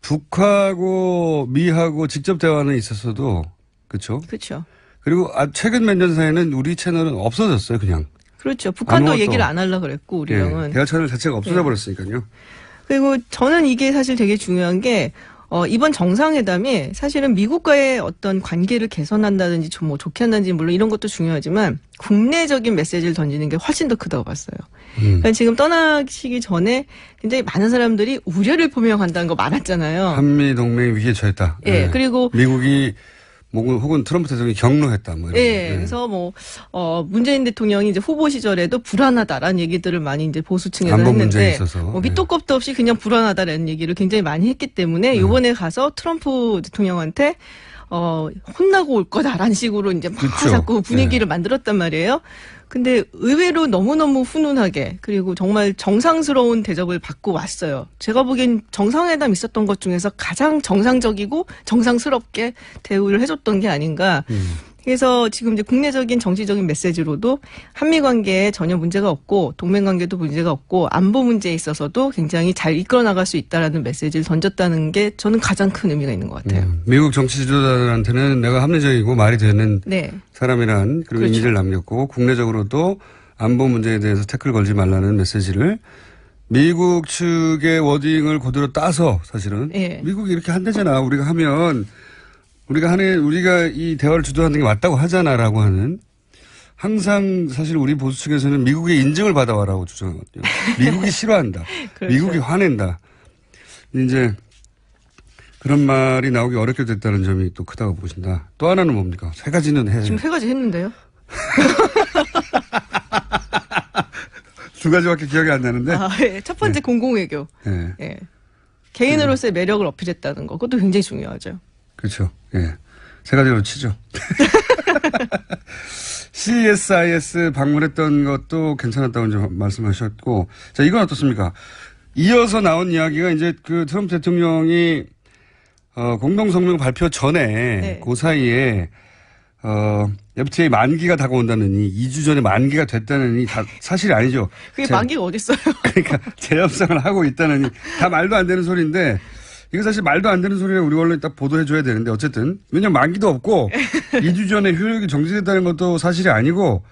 북하고 미하고 직접 대화는 있었어도 그렇죠. 그렇죠. 그리고 최근 몇 년 사이에는 우리 채널은 없어졌어요, 그냥. 그렇죠. 북한도 얘기를 안 하려고 그랬고 우리랑은. 대화 채널 자체가 없어져 버렸으니까요. 그리고 저는 이게 사실 되게 중요한 게 이번 정상회담이 사실은 미국과의 어떤 관계를 개선한다든지 좀 뭐 좋게 한다든지 물론 이런 것도 중요하지만 국내적인 메시지를 던지는 게 훨씬 더 크다고 봤어요. 그러니까 지금 떠나시기 전에 굉장히 많은 사람들이 우려를 표명한다는 거 많았잖아요. 한미 동맹이 위기에 처했다. 예. 그리고 미국이 혹은 트럼프 대통령이 경로했다. 뭐 이런. 예. 그래서 문재인 대통령이 이제 후보 시절에도 불안하다라는 얘기들을 많이 이제 보수층에서 안보 문제에 했는데 있어서. 밑도 끝도 없이 그냥 불안하다라는 얘기를 굉장히 많이 했기 때문에 이번에 가서 트럼프 대통령한테 혼나고 올 거다라는 식으로 이제 막 그렇죠. 자꾸 분위기를 만들었단 말이에요. 근데 의외로 너무너무 훈훈하게 그리고 정말 정상스러운 대접을 받고 왔어요. 제가 보기엔 정상회담 있었던 것 중에서 가장 정상적이고 정상스럽게 대우를 해줬던 게 아닌가. 그래서 지금 이제 국내적인 정치적인 메시지로도 한미 관계에 전혀 문제가 없고 동맹 관계도 문제가 없고 안보 문제에 있어서도 굉장히 잘 이끌어 나갈 수 있다라는 메시지를 던졌다는 게 저는 가장 큰 의미가 있는 것 같아요. 미국 정치 지도자들한테는 내가 합리적이고 말이 되는 사람이란 그런 이미지를 남겼고 국내적으로도 안보 문제에 대해서 태클 걸지 말라는 메시지를 미국 측의 워딩을 그대로 따서 사실은 미국이 이렇게 한대잖아. 우리가 하면 우리가 이 대화를 주도하는 게 맞다고 하잖아라고 하는 항상 사실 우리 보수 측에서는 미국의 인증을 받아와라고 주장하거든요. 미국이 싫어한다. 그렇죠. 미국이 화낸다. 이제 그런 말이 나오기 어렵게 됐다는 점이 또 크다고 보신다. 또 하나는 뭡니까? 세 가지는 해. 지금 3가지 했는데요. 두 가지밖에 기억이 안 나는데. 예. 첫 번째 공공외교. 예. 예. 개인으로서의 매력을 어필했다는 거. 그것도 굉장히 중요하죠. 그렇죠. 예. 세 가지로 치죠. CSIS 방문했던 것도 괜찮았다고 이제 말씀하셨고, 자, 이건 어떻습니까? 이어서 나온 이야기가 이제 그 트럼프 대통령이 공동성명 발표 전에 네. 그 사이에 FTA 만기가 다가온다느니 2주 전에 만기가 됐다느니 다 사실이 아니죠. 그게 만기가 어딨어요? 그러니까 재협상을 하고 있다느니 다 말도 안 되는 소리인데 이거 사실 말도 안 되는 소리를 우리 언론이 딱 보도해 줘야 되는데 어쨌든 왜냐면 만기도 없고 2주 전에 효력이 정지됐다는 것도 사실이 아니고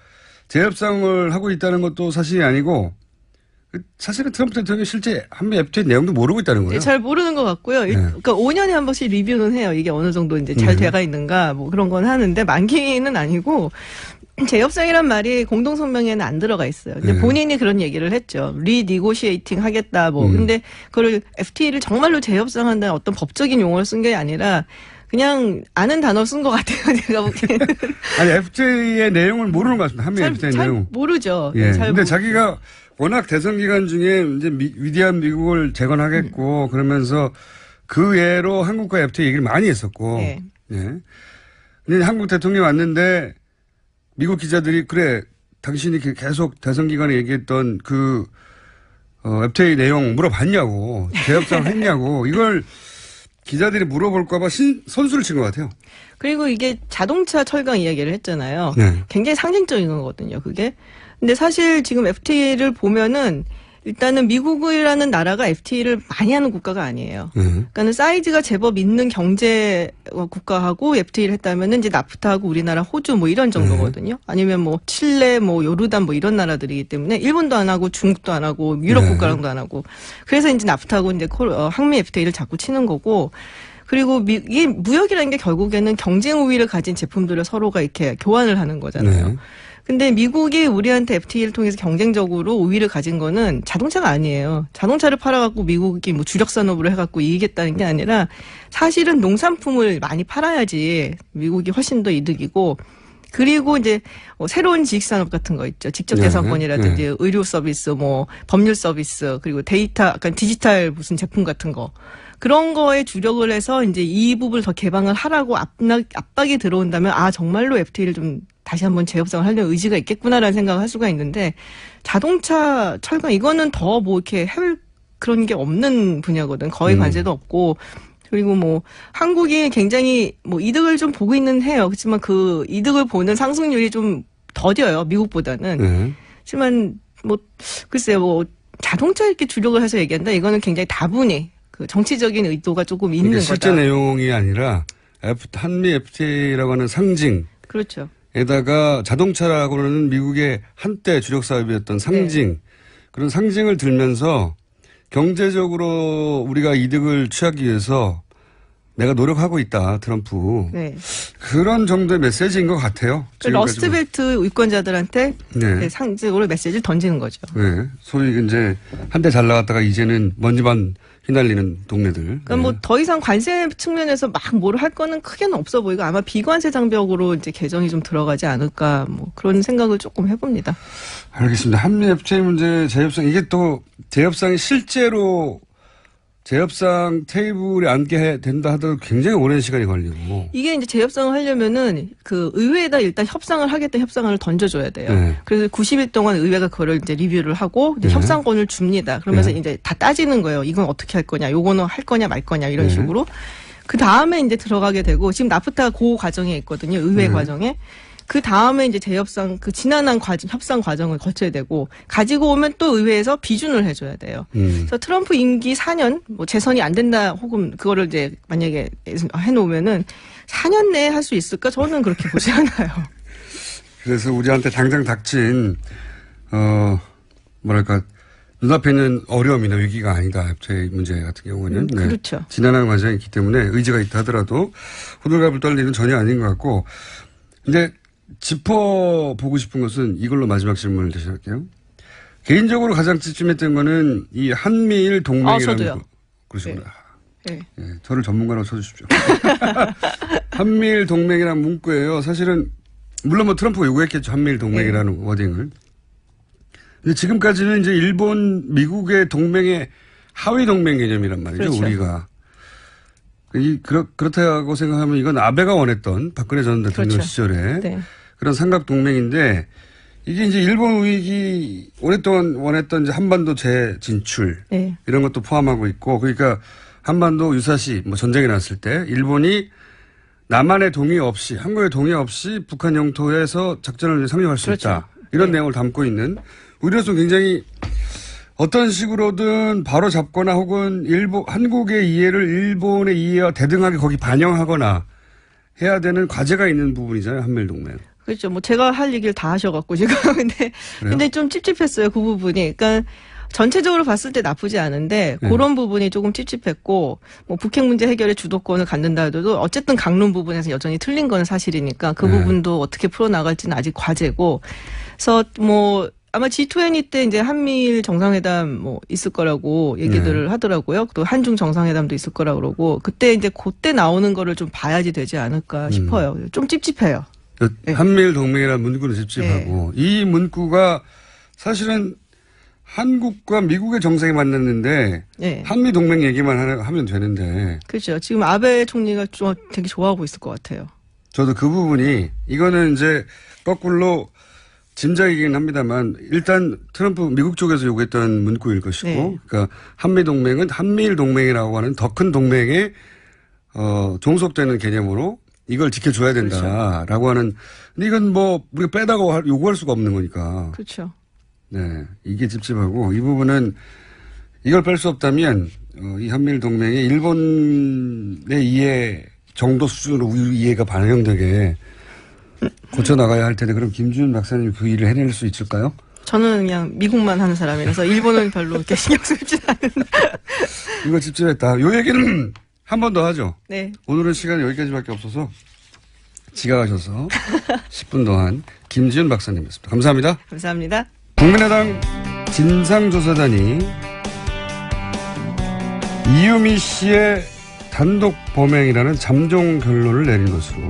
재협상을 하고 있다는 것도 사실이 아니고 사실은 트럼프 대통령이 실제 한미 FTA 내용도 모르고 있다는 거예요. 네, 잘 모르는 것 같고요. 그러니까 5년에 한 번씩 리뷰는 해요. 이게 어느 정도 이제 잘 돼가 있는가 뭐 그런 건 하는데 만기는 아니고 재협상이란 말이 공동성명에는 안 들어가 있어요. 근데 본인이 그런 얘기를 했죠. 리니고시에이팅 하겠다 뭐. 근데 그걸 FTA를 정말로 재협상한다는 어떤 법적인 용어를 쓴 게 아니라 그냥 아는 단어 쓴 것 같아요. 제가 보기에는. 아니 FTA의 내용을 모르는 것 같습니다. 한미 FTA 잘 내용. 모르죠. 예. 잘 근데 모르죠. 자기가 워낙 대선 기간 중에 이제 위대한 미국을 재건하겠고 그러면서 그 외로 한국과 FTA 얘기를 많이 했었고. 네. 예. 근데 한국 대통령이 왔는데 미국 기자들이 그래 당신이 계속 대선 기간에 얘기했던 그 FTA 내용 물어봤냐고 재협상 했냐고 이걸 기자들이 물어볼까봐 선수를 친 것 같아요. 그리고 이게 자동차 철강 이야기를 했잖아요. 네. 굉장히 상징적인 거거든요, 그게. 근데 사실 지금 FTA를 보면은 일단은 미국이라는 나라가 FTA를 많이 하는 국가가 아니에요. 그러니까는 사이즈가 제법 있는 경제 국가하고 FTA를 했다면은 이제 나프타하고 우리나라, 호주 뭐 이런 정도거든요. 아니면 뭐 칠레, 뭐 요르단 뭐 이런 나라들이기 때문에 일본도 안 하고 중국도 안 하고 유럽 국가랑도 안 하고 그래서 이제 나프타하고 이제 항미 FTA를 자꾸 치는 거고. 그리고 이게 무역이라는 게 결국에는 경쟁 우위를 가진 제품들을 서로가 이렇게 교환을 하는 거잖아요. 네. 근데 미국이 우리한테 FTA를 통해서 경쟁적으로 우위를 가진 거는 자동차가 아니에요. 자동차를 팔아갖고 미국이 뭐 주력 산업으로 해갖고 이기겠다는 게 아니라 사실은 농산품을 많이 팔아야지 미국이 훨씬 더 이득이고 그리고 이제 새로운 지식산업 같은 거 있죠. 직접 대상권이라든지 의료 서비스, 뭐 법률 서비스, 그리고 데이터, 약간 디지털 무슨 제품 같은 거. 그런 거에 주력을 해서 이제 이 부분을 더 개방을 하라고 압박이 들어온다면 아 정말로 FTA를 좀 다시 한번 재협상을 하려는 의지가 있겠구나라는 생각을 할 수가 있는데 자동차, 철강 이거는 더 뭐 이렇게 해외 그런 게 없는 분야거든. 거의 관세도 없고 그리고 뭐 한국이 굉장히 뭐 이득을 좀 보고 있는 해요. 그렇지만 그 이득을 보는 상승률이 좀 더뎌요. 미국보다는. 하지만 뭐 글쎄요. 뭐 자동차 이렇게 주력을 해서 얘기한다. 이거는 굉장히 다분히 그 정치적인 의도가 조금 있는 거다. 실제 내용이 아니라 한미 FTA라고 하는 상징. 그렇죠. 에다가 자동차라고는 미국의 한때 주력 사업이었던 상징. 그런 상징을 들면서 경제적으로 우리가 이득을 취하기 위해서 내가 노력하고 있다, 트럼프. 네. 그런 정도의 메시지인 것 같아요. 그 러스트벨트 유권자들한테 네. 상징으로 메시지를 던지는 거죠. 네. 소위 이제 한때 잘 나갔다가 이제는 먼지만 휘날리는 동네들. 그러니까 뭐 더 이상 관세 측면에서 막 뭘 할 거는 크게는 없어 보이고 아마 비관세 장벽으로 이제 개정이 좀 들어가지 않을까 뭐 그런 생각을 조금 해봅니다. 알겠습니다. 한미 FTA 문제 재협상 이게 또 재협상이 실제로 재협상 테이블에 앉게 된다 하더라도 굉장히 오랜 시간이 걸리고. 이게 이제 재협상을 하려면은 그 의회에다 일단 협상을 하겠다는 협상안을 던져줘야 돼요. 네. 그래서 90일 동안 의회가 그걸 이제 리뷰를 하고 이제 협상권을 줍니다. 그러면서 이제 다 따지는 거예요. 이건 어떻게 할 거냐, 요거는 할 거냐 말 거냐 이런 식으로. 그 다음에 이제 들어가게 되고 지금 나프타 그 과정에 있거든요. 의회 과정에. 그 다음에 이제 재협상 그 지난한 협상 과정을 거쳐야 되고 가지고 오면 또 의회에서 비준을 해줘야 돼요. 그래서 트럼프 임기 4년 뭐 재선이 안 된다 혹은 그거를 이제 만약에 해놓으면은 4년 내에 할 수 있을까? 저는 그렇게 보지 않아요. 그래서 우리한테 당장 닥친 뭐랄까 눈앞에 있는 어려움이나 위기가 아니다. FTA 문제 같은 경우는. 네. 그렇죠. 지난한 과정이 있기 때문에 의지가 있다 하더라도 호들갑을 떨 일은 전혀 아닌 것 같고 이제 짚어보고 싶은 것은 이걸로 마지막 질문을 다시 할게요. 개인적으로 가장 찝찝했던 거는 이 한미일 동맹이라는 저도요. 그러시구나. 네. 예, 저를 전문가라고 쳐주십시오. 한미일 동맹이라는 문구예요. 사실은 물론 뭐 트럼프가 요구했겠죠. 한미일 동맹이라는 워딩을. 근데 지금까지는 이제 일본, 미국의 동맹의 하위 동맹 개념이란 말이죠. 그렇죠. 우리가. 그렇다고 생각하면 이건 아베가 원했던 박근혜 전 대통령 그렇죠. 시절에 네. 그런 삼각 동맹인데 이게 이제 일본 우익이 오랫동안 원했던 이제 한반도 재진출 네. 이런 것도 포함하고 있고 그러니까 한반도 유사시 뭐 전쟁이 났을 때 일본이 남한의 동의 없이 한국의 동의 없이 북한 영토에서 작전을 상륙할 수 그렇죠. 있다. 이런 네. 내용을 담고 있는 우리로서 굉장히 어떤 식으로든 바로 잡거나 혹은 한국의 이해를 일본의 이해와 대등하게 거기 반영하거나 해야 되는 과제가 있는 부분이잖아요. 한미일동맹. 그렇죠. 뭐 제가 할 얘기를 다 하셔갖고 지금 근데 좀 찝찝했어요. 그 부분이. 그러니까 전체적으로 봤을 때 나쁘지 않은데 그런 부분이 조금 찝찝했고 뭐 북핵 문제 해결에 주도권을 갖는다 해도 어쨌든 강론 부분에서 여전히 틀린 건 사실이니까 그 부분도 어떻게 풀어나갈지는 아직 과제고 그래서 뭐 아마 G20 때 이제 한미일 정상회담 뭐 있을 거라고 얘기들을 하더라고요. 또 한중 정상회담도 있을 거라고 그러고 그때 나오는 거를 좀 봐야지 되지 않을까 싶어요. 좀 찝찝해요. 네. 한미일 동맹이라는 문구는 찝찝하고 이 문구가 사실은 한국과 미국의 정상이 만났는데 한미 동맹 얘기만 하면 되는데 그렇죠. 지금 아베 총리가 좀 되게 좋아하고 있을 것 같아요. 저도 그 부분이 이거는 이제 거꾸로 짐작이긴 합니다만 일단 트럼프 미국 쪽에서 요구했던 문구일 것이고 그러니까 한미 동맹은 한미일 동맹이라고 하는 더 큰 동맹에 종속되는 개념으로 이걸 지켜줘야 된다라고 하는 근데 이건 뭐 우리가 빼다가 요구할 수가 없는 거니까. 그렇죠. 네, 이게 찝찝하고 이 부분은 이걸 뺄 수 없다면 이 한미일 동맹이 일본의 이해 정도 수준으로 우리 이해가 반영되게 고쳐 나가야 할 텐데 그럼 김준 박사님 그 일을 해낼 수 있을까요? 저는 그냥 미국만 하는 사람이라서 일본은 별로 이렇게 신경 쓰지 않는. 이거 찝찝했다. 요 얘기는 한 번 더 하죠. 네. 오늘은 시간이 여기까지밖에 없어서 지각하셔서 10분 동안 김지훈 박사님이었습니다. 감사합니다. 감사합니다. 국민의당 진상조사단이 이유미 씨의 단독 범행이라는 잠정 결론을 내린 것으로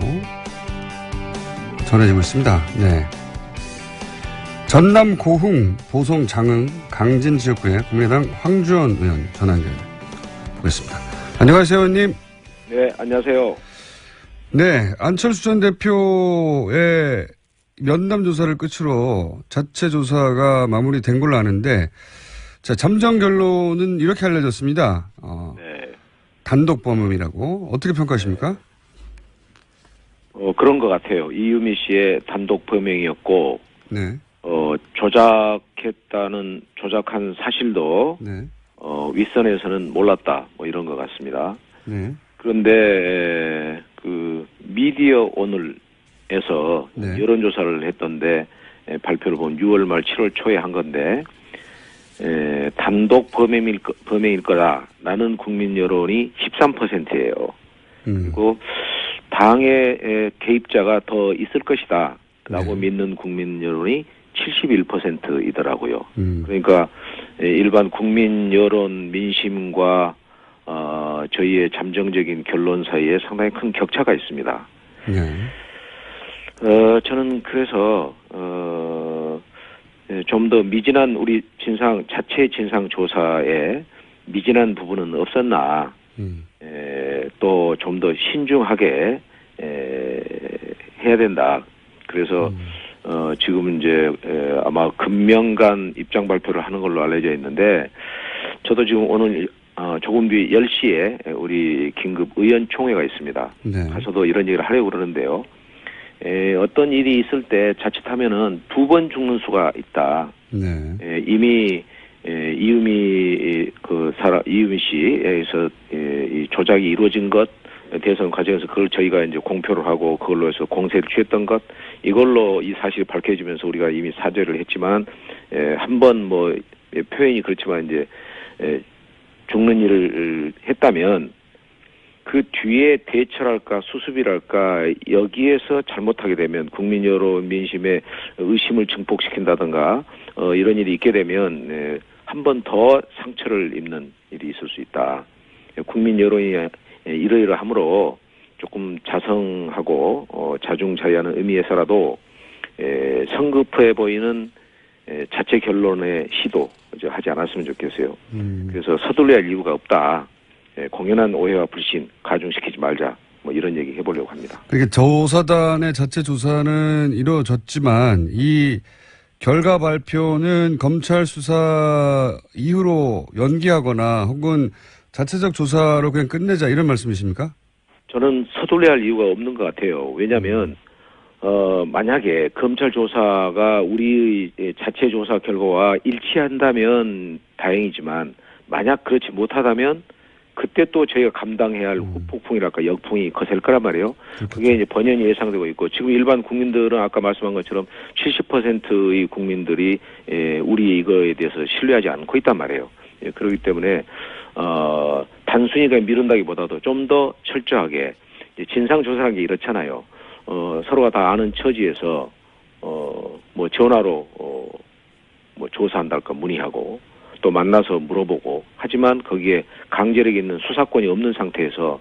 전해지고 있습니다. 네. 전남 고흥, 보성 장흥, 강진 지역구의 국민의당 황주원 의원 전화 연결 보겠습니다. 안녕하세요, 의원님. 네, 안녕하세요. 네, 안철수 전 대표의 면담 조사를 끝으로 자체 조사가 마무리된 걸로 아는데, 자, 잠정 결론은 이렇게 알려졌습니다. 네. 단독 범행이라고 어떻게 평가하십니까? 그런 것 같아요. 이유미 씨의 단독 범행이었고, 네. 조작한 사실도, 네. 윗선에서는 몰랐다, 뭐 이런 것 같습니다. 네. 그런데, 미디어 오늘에서 네. 여론조사를 했던데, 발표를 보면 6월 말 7월 초에 한 건데, 단독 범행일 거다라는 국민 여론이 13%예요. 그리고 당의 개입자가 더 있을 것이다 라고 믿는 국민 여론이 71%이더라고요. 그러니까 일반 국민 여론 민심과 저희의 잠정적인 결론 사이에 상당히 큰 격차가 있습니다. 네. 저는 그래서 좀 더 미진한 우리 자체 진상 조사에 미진한 부분은 없었나 또 좀 더 신중하게 해야 된다. 그래서 지금 이제 아마 금명간 입장 발표를 하는 걸로 알려져 있는데 저도 지금 오늘 조금 뒤 10시에 우리 긴급 의원총회가 있습니다. 네. 가서도 이런 얘기를 하려고 그러는데요. 어떤 일이 있을 때 자칫하면은 2번 죽는 수가 있다. 네. 이미 이유미 씨에서 이 조작이 이루어진 것 대선 과정에서 그걸 저희가 이제 공표를 하고 그걸로 해서 공세를 취했던 것 이걸로 이 사실이 밝혀지면서 우리가 이미 사죄를 했지만 한번 뭐 표현이 그렇지만 이제 죽는 일을 했다면 그 뒤에 대처랄까 수습이랄까 여기에서 잘못하게 되면 국민 여론 민심의 의심을 증폭시킨다든가 이런 일이 있게 되면 한 번 더 상처를 입는 일이 있을 수 있다. 국민 여론이 이러이러하므로 조금 자성하고 자중자애하는 의미에서라도 성급해 보이는 자체 결론의 시도 하지 않았으면 좋겠어요. 그래서 서둘러야 할 이유가 없다. 공연한 오해와 불신 가중시키지 말자. 뭐 이런 얘기 해보려고 합니다. 그러니까 조사단의 자체 조사는 이루어졌지만 이 결과 발표는 검찰 수사 이후로 연기하거나 혹은 자체적 조사로 그냥 끝내자 이런 말씀이십니까? 저는 서둘러야 할 이유가 없는 것 같아요. 왜냐하면 만약에 검찰 조사가 우리의 자체 조사 결과와 일치한다면 다행이지만 만약 그렇지 못하다면 그때 또 저희가 감당해야 할 후폭풍이랄까 역풍이 거셀 거란 말이에요. 그게 이제 번연히 예상되고 있고 지금 일반 국민들은 아까 말씀한 것처럼 70%의 국민들이 우리 이거에 대해서 신뢰하지 않고 있단 말이에요. 그렇기 때문에 단순히 그냥 미룬다기보다도 좀 더 철저하게 진상조사라는 게 이렇잖아요. 서로가 다 아는 처지에서 뭐 전화로 뭐 조사한달까 문의하고 또 만나서 물어보고 하지만 거기에 강제력이 있는 수사권이 없는 상태에서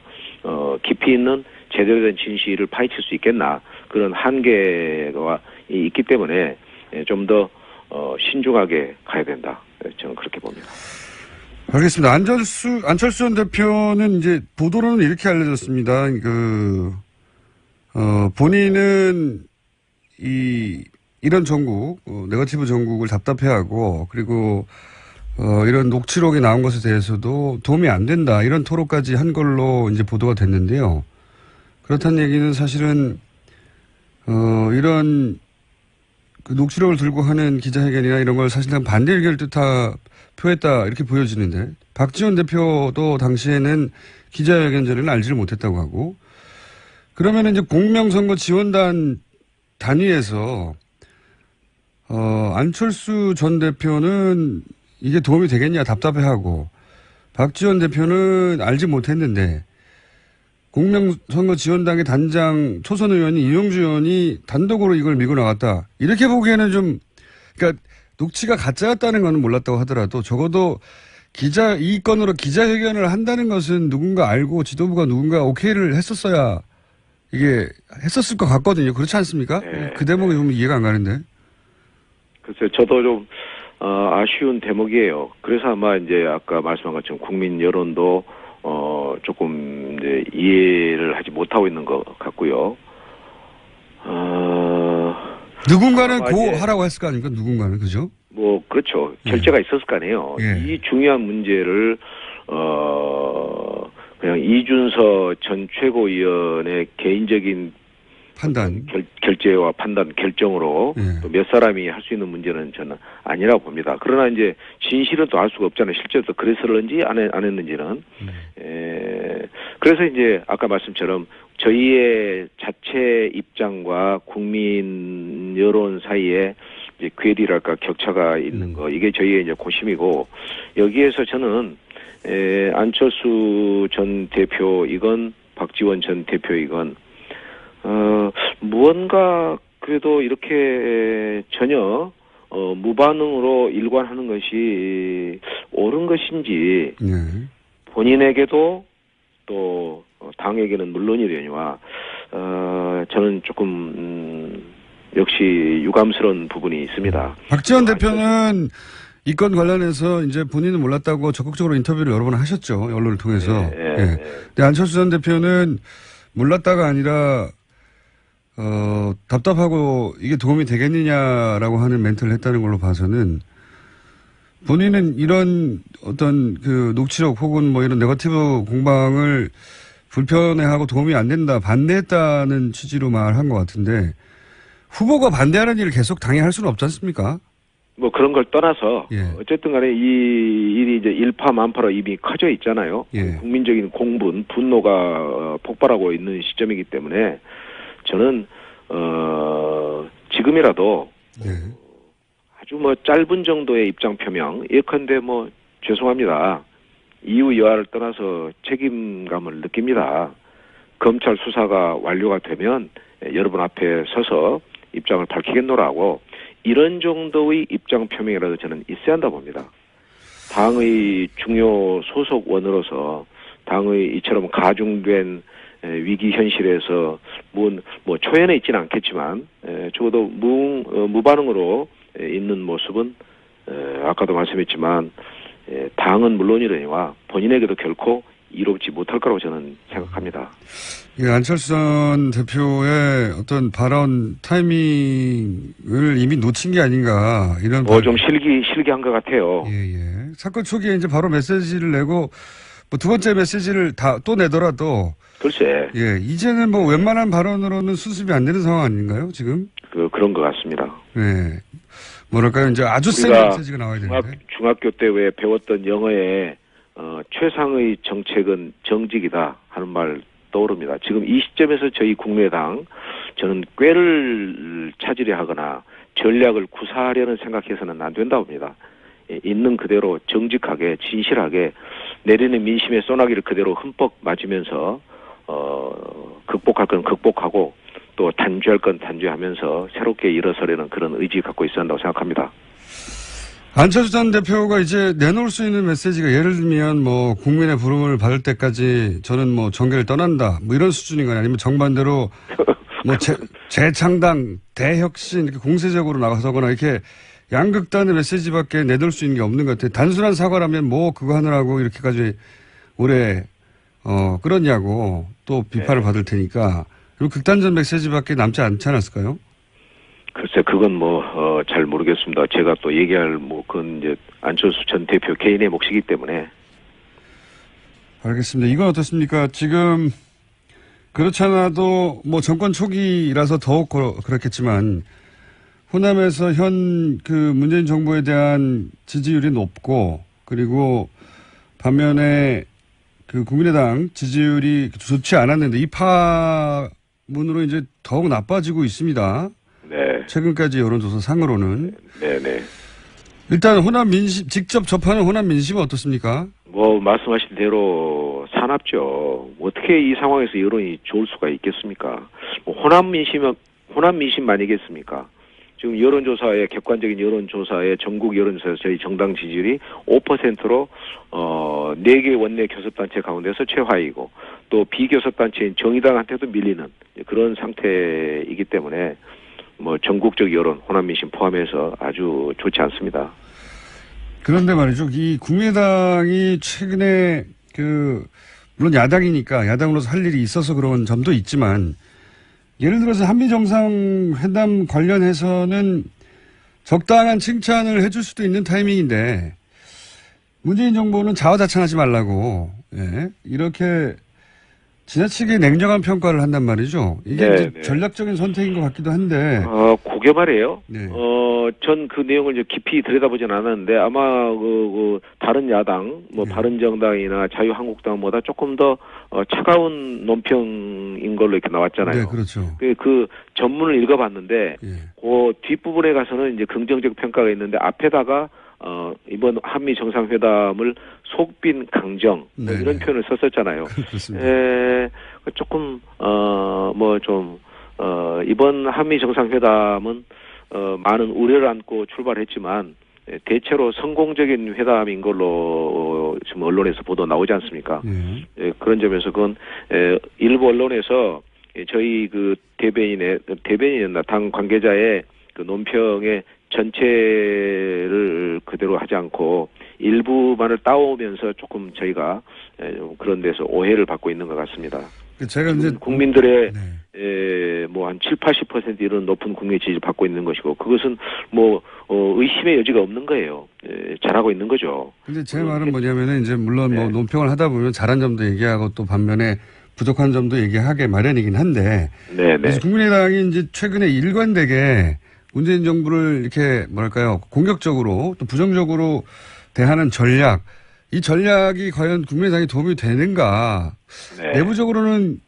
깊이 있는 제대로 된 진실을 파헤칠 수 있겠나 그런 한계가 있기 때문에 좀 더 신중하게 가야 된다. 저는 그렇게 봅니다. 알겠습니다. 안철수 전 대표는 이제 보도로는 이렇게 알려졌습니다. 본인은 이런 정국, 네거티브 정국을 답답해하고 그리고 이런 녹취록이 나온 것에 대해서도 도움이 안 된다. 이런 토로까지 한 걸로 이제 보도가 됐는데요. 그렇다는 얘기는 사실은 이런 그 녹취록을 들고 하는 기자회견이나 이런 걸 사실상 반대 의견을 표했다 이렇게 보여지는데 박지원 대표도 당시에는 기자회견 전에는 알지를 못했다고 하고 그러면 이제 공명선거 지원단 단위에서 안철수 전 대표는 이게 도움이 되겠냐 답답해하고 박지원 대표는 알지 못했는데 공명선거 지원당의 단장 초선 의원이 이용주 의원이 단독으로 이걸 밀고 나갔다. 이렇게 보기에는 좀 그러니까 녹취가 가짜였다는 건 몰랐다고 하더라도 적어도 이 건으로 기자회견을 한다는 것은 누군가 알고 지도부가 누군가 오케이를 했었어야 이게 했었을 것 같거든요. 그렇지 않습니까? 네. 그 대목이 좀 이해가 안 가는데. 글쎄요. 저도 좀 아쉬운 대목이에요. 그래서 아마 이제 아까 말씀한 것처럼 국민 여론도 조금 이제 이해를 하지 못하고 있는 것 같고요. 누군가는 하라고 했을 거 아닙니까? 누군가는 그죠? 뭐 그렇죠. 결재가 있었을 거 아니에요. 이 중요한 문제를 그냥 이준서 전 최고위원의 개인적인 판단, 결재와 판단, 결정으로 또 몇 사람이 할 수 있는 문제는 저는 아니라고 봅니다. 그러나 이제 진실은 또 알 수가 없잖아요. 실제로 또 그랬을는지 안 했는지는. 그래서 이제 아까 말씀처럼 저희의 자체 입장과 국민 여론 사이에 이제 괴리랄까 격차가 있는 거 이게 저희의 이제 고심이고 여기에서 저는 안철수 전 대표이건 박지원 전 대표이건 무언가 그래도 이렇게 전혀 무반응으로 일관하는 것이 옳은 것인지 본인에게도 또 당에게는 물론이려니와 저는 조금 역시 유감스러운 부분이 있습니다. 박지원 대표는 이 건 관련해서 이제 본인은 몰랐다고 적극적으로 인터뷰를 여러 번 하셨죠. 언론을 통해서. 근데 안철수 전 대표는 몰랐다가 아니라 답답하고 이게 도움이 되겠느냐라고 하는 멘트를 했다는 걸로 봐서는 본인은 이런 어떤 그 녹취록 혹은 뭐 이런 네거티브 공방을 불편해하고 도움이 안 된다, 반대했다는 취지로 말한 것 같은데 후보가 반대하는 일을 계속 당연히 할 수는 없지 않습니까? 뭐 그런 걸 떠나서 어쨌든 간에 이 일이 이제 일파만파로 이미 커져 있잖아요. 국민적인 공분, 분노가 폭발하고 있는 시점이기 때문에 저는 지금이라도 아주 뭐 짧은 정도의 입장 표명 예컨대 뭐 죄송합니다. 이유 여하를 떠나서 책임감을 느낍니다. 검찰 수사가 완료가 되면 여러분 앞에 서서 입장을 밝히겠노라고 이런 정도의 입장 표명이라도 저는 있어야 한다 봅니다. 당의 중요 소속원으로서 당의 이처럼 가중된 위기 현실에서 뭐 초연해 있지는 않겠지만 적어도 무반응으로 있는 모습은 아까도 말씀했지만 당은 물론이러니와 본인에게도 결코 이롭지 못할 거라고 저는 생각합니다. 예, 안철수 전 대표의 어떤 발언 타이밍을 이미 놓친 게 아닌가 이런. 좀 실기한 것 같아요. 예. 사건 초기에 이제 바로 메시지를 내고 뭐 두 번째 메시지를 또 내더라도. 글쎄. 예, 이제는 뭐 웬만한 발언으로는 수습이 안 되는 상황 아닌가요, 지금? 그런 것 같습니다. 예. 뭐랄까요, 이제 아주 센 메시지가 나와야 되는데. 중학교 때 왜 배웠던 영어에 최상의 정책은 정직이다 하는 말 떠오릅니다. 지금 이 시점에서 저희 국민의당 저는 꾀를 찾으려 하거나 전략을 구사하려는 생각해서는 안 된다고 봅니다. 있는 그대로 정직하게 진실하게 내리는 민심의 소나기를 그대로 흠뻑 맞으면서 극복할 건 극복하고 또 단죄할 건 단죄하면서 새롭게 일어서려는 그런 의지 갖고 있어야 한다고 생각합니다. 안철수 전 대표가 이제 내놓을 수 있는 메시지가 예를 들면 뭐 국민의 부름을 받을 때까지 저는 뭐 정계를 떠난다 뭐 이런 수준인가요? 아니면 정반대로 뭐 재창당, 대혁신 이렇게 공세적으로 나가서거나 이렇게 양극단의 메시지밖에 내놓을 수 있는 게 없는 것 같아요. 단순한 사과라면 뭐 그거 하느라고 이렇게까지 오래 끌었냐고 또 비판을 받을 테니까 그리고 극단적 메시지밖에 남지 않지 않았을까요? 글쎄, 그건 잘 모르겠습니다. 제가 또 얘기할 그건 이제 안철수 전 대표 개인의 몫이기 때문에. 알겠습니다. 이건 어떻습니까? 지금, 그렇지 않아도 뭐 정권 초기라서 더욱 그렇겠지만, 호남에서 문재인 정부에 대한 지지율이 높고, 그리고 반면에 국민의당 지지율이 좋지 않았는데, 이 파문으로 이제 더욱 나빠지고 있습니다. 네. 최근까지 여론조사 상으로는. 네네. 일단 직접 접하는 호남 민심은 어떻습니까? 말씀하신 대로 사납죠. 어떻게 이 상황에서 여론이 좋을 수가 있겠습니까? 호남 민심만이겠습니까? 지금 객관적인 여론조사에 전국 여론조사에서 저희 정당 지지율이 5%로 4개 원내 교섭단체 가운데서 최하위고 또 비교섭단체인 정의당한테도 밀리는 그런 상태이기 때문에 전국적 여론, 호남 민심 포함해서 아주 좋지 않습니다. 그런데 말이죠. 이 국민의당이 최근에 물론 야당이니까 야당으로서 할 일이 있어서 그런 점도 있지만 예를 들어서 한미정상회담 관련해서는 적당한 칭찬을 해줄 수도 있는 타이밍인데 문재인 정부는 자화자찬하지 말라고 이렇게 지나치게 냉정한 평가를 한단 말이죠. 이게 이제 전략적인 선택인 것 같기도 한데. 그게 말이에요. 네. 전 그 내용을 이제 깊이 들여다보진 않았는데 아마 다른 야당, 바른정당이나 자유한국당보다 조금 더 차가운 논평인 걸로 이렇게 나왔잖아요. 네, 그렇죠. 그 전문을 읽어봤는데 그 뒷부분에 가서는 이제 긍정적 평가가 있는데 앞에다가 이번 한미 정상회담을 속빈 강정 이런 표현을 썼었잖아요. 그렇습니다. 조금 이번 한미 정상회담은 많은 우려를 안고 출발했지만 대체로 성공적인 회담인 걸로 지금 언론에서 보도 나오지 않습니까? 그런 점에서 그건 일부 언론에서 저희 대변인이었나 당 관계자의 논평의 전체를 그대로 하지 않고 일부만을 따오면서 조금 저희가 그런 데서 오해를 받고 있는 것 같습니다. 제가 이제 국민들의 한 70-80% 이런 높은 국민 지지를 받고 있는 것이고 그것은 의심의 여지가 없는 거예요. 잘하고 있는 거죠. 근데 제 말은 뭐냐면은 이제 물론 논평을 하다 보면 잘한 점도 얘기하고 또 반면에 부족한 점도 얘기하게 마련이긴 한데. 그래서 국민의당이 이제 최근에 일관되게 문재인 정부를 이렇게 공격적으로 또 부정적으로 대하는 전략, 이 전략이 과연 국민의당에 도움이 되는가? 내부적으로는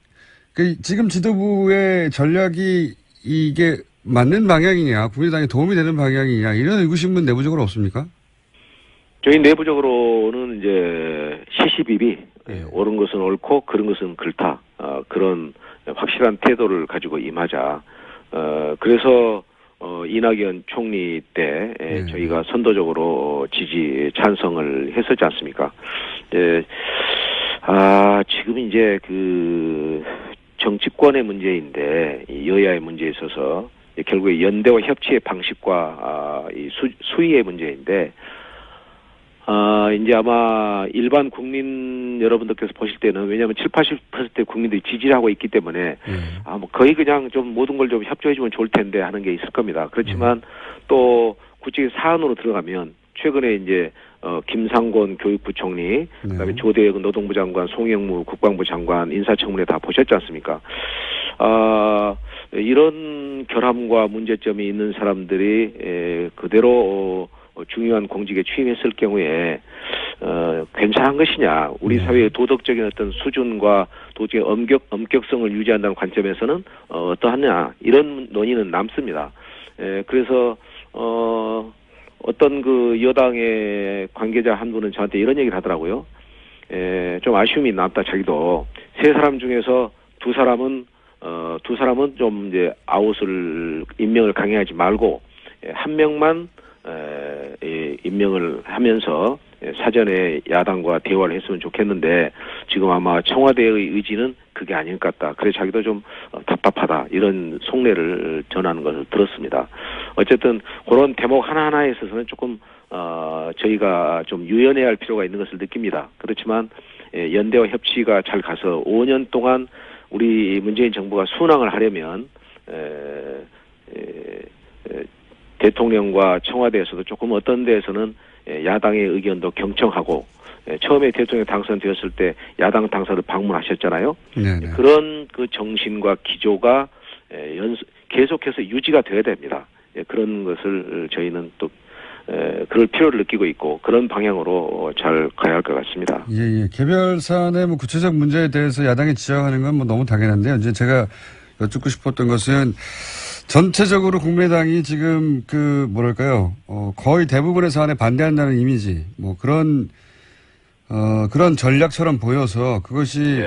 지금 지도부의 전략이 이게 맞는 방향이냐, 국민의당에 도움이 되는 방향이냐 이런 의구심은 내부적으로 없습니까? 저희 내부적으로는 이제 시시비비 옳은 것은 옳고 그런 것은 그렇다 그런 확실한 태도를 가지고 임하자. 그래서 이낙연 총리 때 저희가 선도적으로 찬성을 했었지 않습니까? 지금 이제 그 정치권의 문제인데 이 여야의 문제에 있어서 결국에 연대와 협치의 방식과 이 수위의 문제인데 이제 아마 일반 국민 여러분들께서 보실 때는 왜냐하면 70-80% 국민들이 지지를 하고 있기 때문에 뭐 거의 그냥 좀 모든 걸 좀 협조해주면 좋을 텐데 하는 게 있을 겁니다. 그렇지만 또 구체적 사안으로 들어가면 최근에 이제 김상곤 교육부 총리, 그다음에 조대혁 노동부 장관, 송영무 국방부 장관 인사청문회 다 보셨지 않습니까? 이런 결함과 문제점이 있는 사람들이 그대로 중요한 공직에 취임했을 경우에 괜찮은 것이냐? 우리 사회의 도덕적인 어떤 수준과 도저히 엄격성을 유지한다는 관점에서는 어떠하냐? 이런 논의는 남습니다. 그래서 어떤 그 여당의 관계자 한 분은 저한테 이런 얘기를 하더라고요. 좀 아쉬움이 남다 자기도. 세 사람 중에서 두 사람은 좀 이제 아웃을 임명을 강행하지 말고 한 명만 임명을 하면서 사전에 야당과 대화를 했으면 좋겠는데 지금 아마 청와대의 의지는 그게 아닐 것 같다. 그래서 자기도 좀 답답하다. 이런 속내를 전하는 것을 들었습니다. 어쨌든 그런 대목 하나하나에 있어서는 조금 저희가 좀 유연해야 할 필요가 있는 것을 느낍니다. 그렇지만 연대와 협치가 잘 가서 5년 동안 우리 문재인 정부가 순항을 하려면 대통령과 청와대에서도 조금 어떤 데에서는 야당의 의견도 경청하고 처음에 대통령 당선되었을 때 야당 당사를 방문하셨잖아요. 네네. 그런 그 정신과 기조가 계속해서 유지가 돼야 됩니다. 그런 것을 저희는 또 그럴 필요를 느끼고 있고 그런 방향으로 잘 가야 할 것 같습니다. 예. 개별 사안의 뭐 구체적 문제에 대해서 야당이 지적하는 건 뭐 너무 당연한데요. 이제 제가 여쭙고 싶었던 것은 전체적으로 국민의당이 지금 거의 대부분의 사안에 반대한다는 이미지, 뭐 그런 전략처럼 보여서 그것이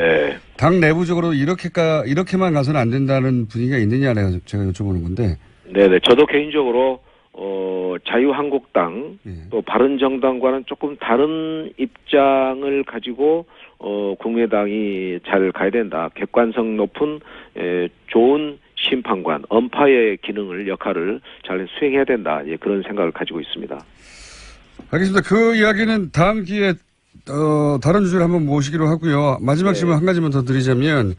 당 내부적으로 이렇게만 가서는 안 된다는 분위기가 있느냐 제가 여쭤보는 건데. 네네. 저도 개인적으로 자유한국당 또 바른정당과는 조금 다른 입장을 가지고 국민의당이 잘 가야 된다. 객관성 높은 좋은 심판관, 엄파의 역할을 잘 수행해야 된다. 그런 생각을 가지고 있습니다. 알겠습니다. 그 이야기는 다음 기회에 다른 주제를 한번 모시기로 하고요. 마지막 질문 한 가지만 더 드리자면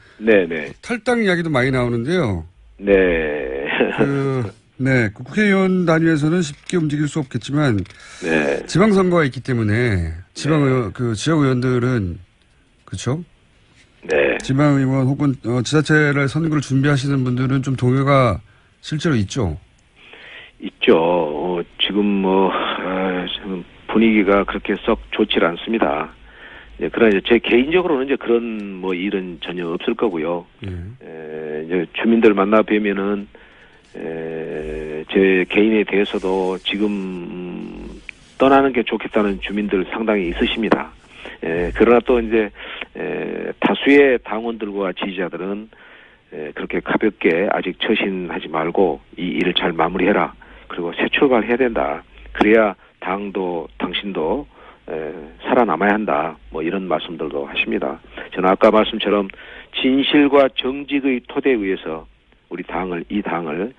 탈당 이야기도 많이 나오는데요. 국회의원 단위에서는 쉽게 움직일 수 없겠지만 지방선거가 있기 때문에 지역 의원들은 그렇죠? 지방의원 혹은 지자체를 선거를 준비하시는 분들은 좀 동요가 실제로 있죠? 있죠. 지금 지금 분위기가 그렇게 썩 좋지 않습니다. 그러나 제 개인적으로는 이제 그런 일은 전혀 없을 거고요. 이제 주민들 만나 뵈면은 제 개인에 대해서도 지금 떠나는 게 좋겠다는 주민들 상당히 있으십니다. 그러나 또 이제 다수의 당원들과 지지자들은 그렇게 가볍게 아직 처신하지 말고 이 일을 잘 마무리해라. 그리고 새 출발해야 된다. 그래야 당도 당신도 살아남아야 한다. 이런 말씀들도 하십니다. 저는 아까 말씀처럼 진실과 정직의 토대에 의해서 이 당을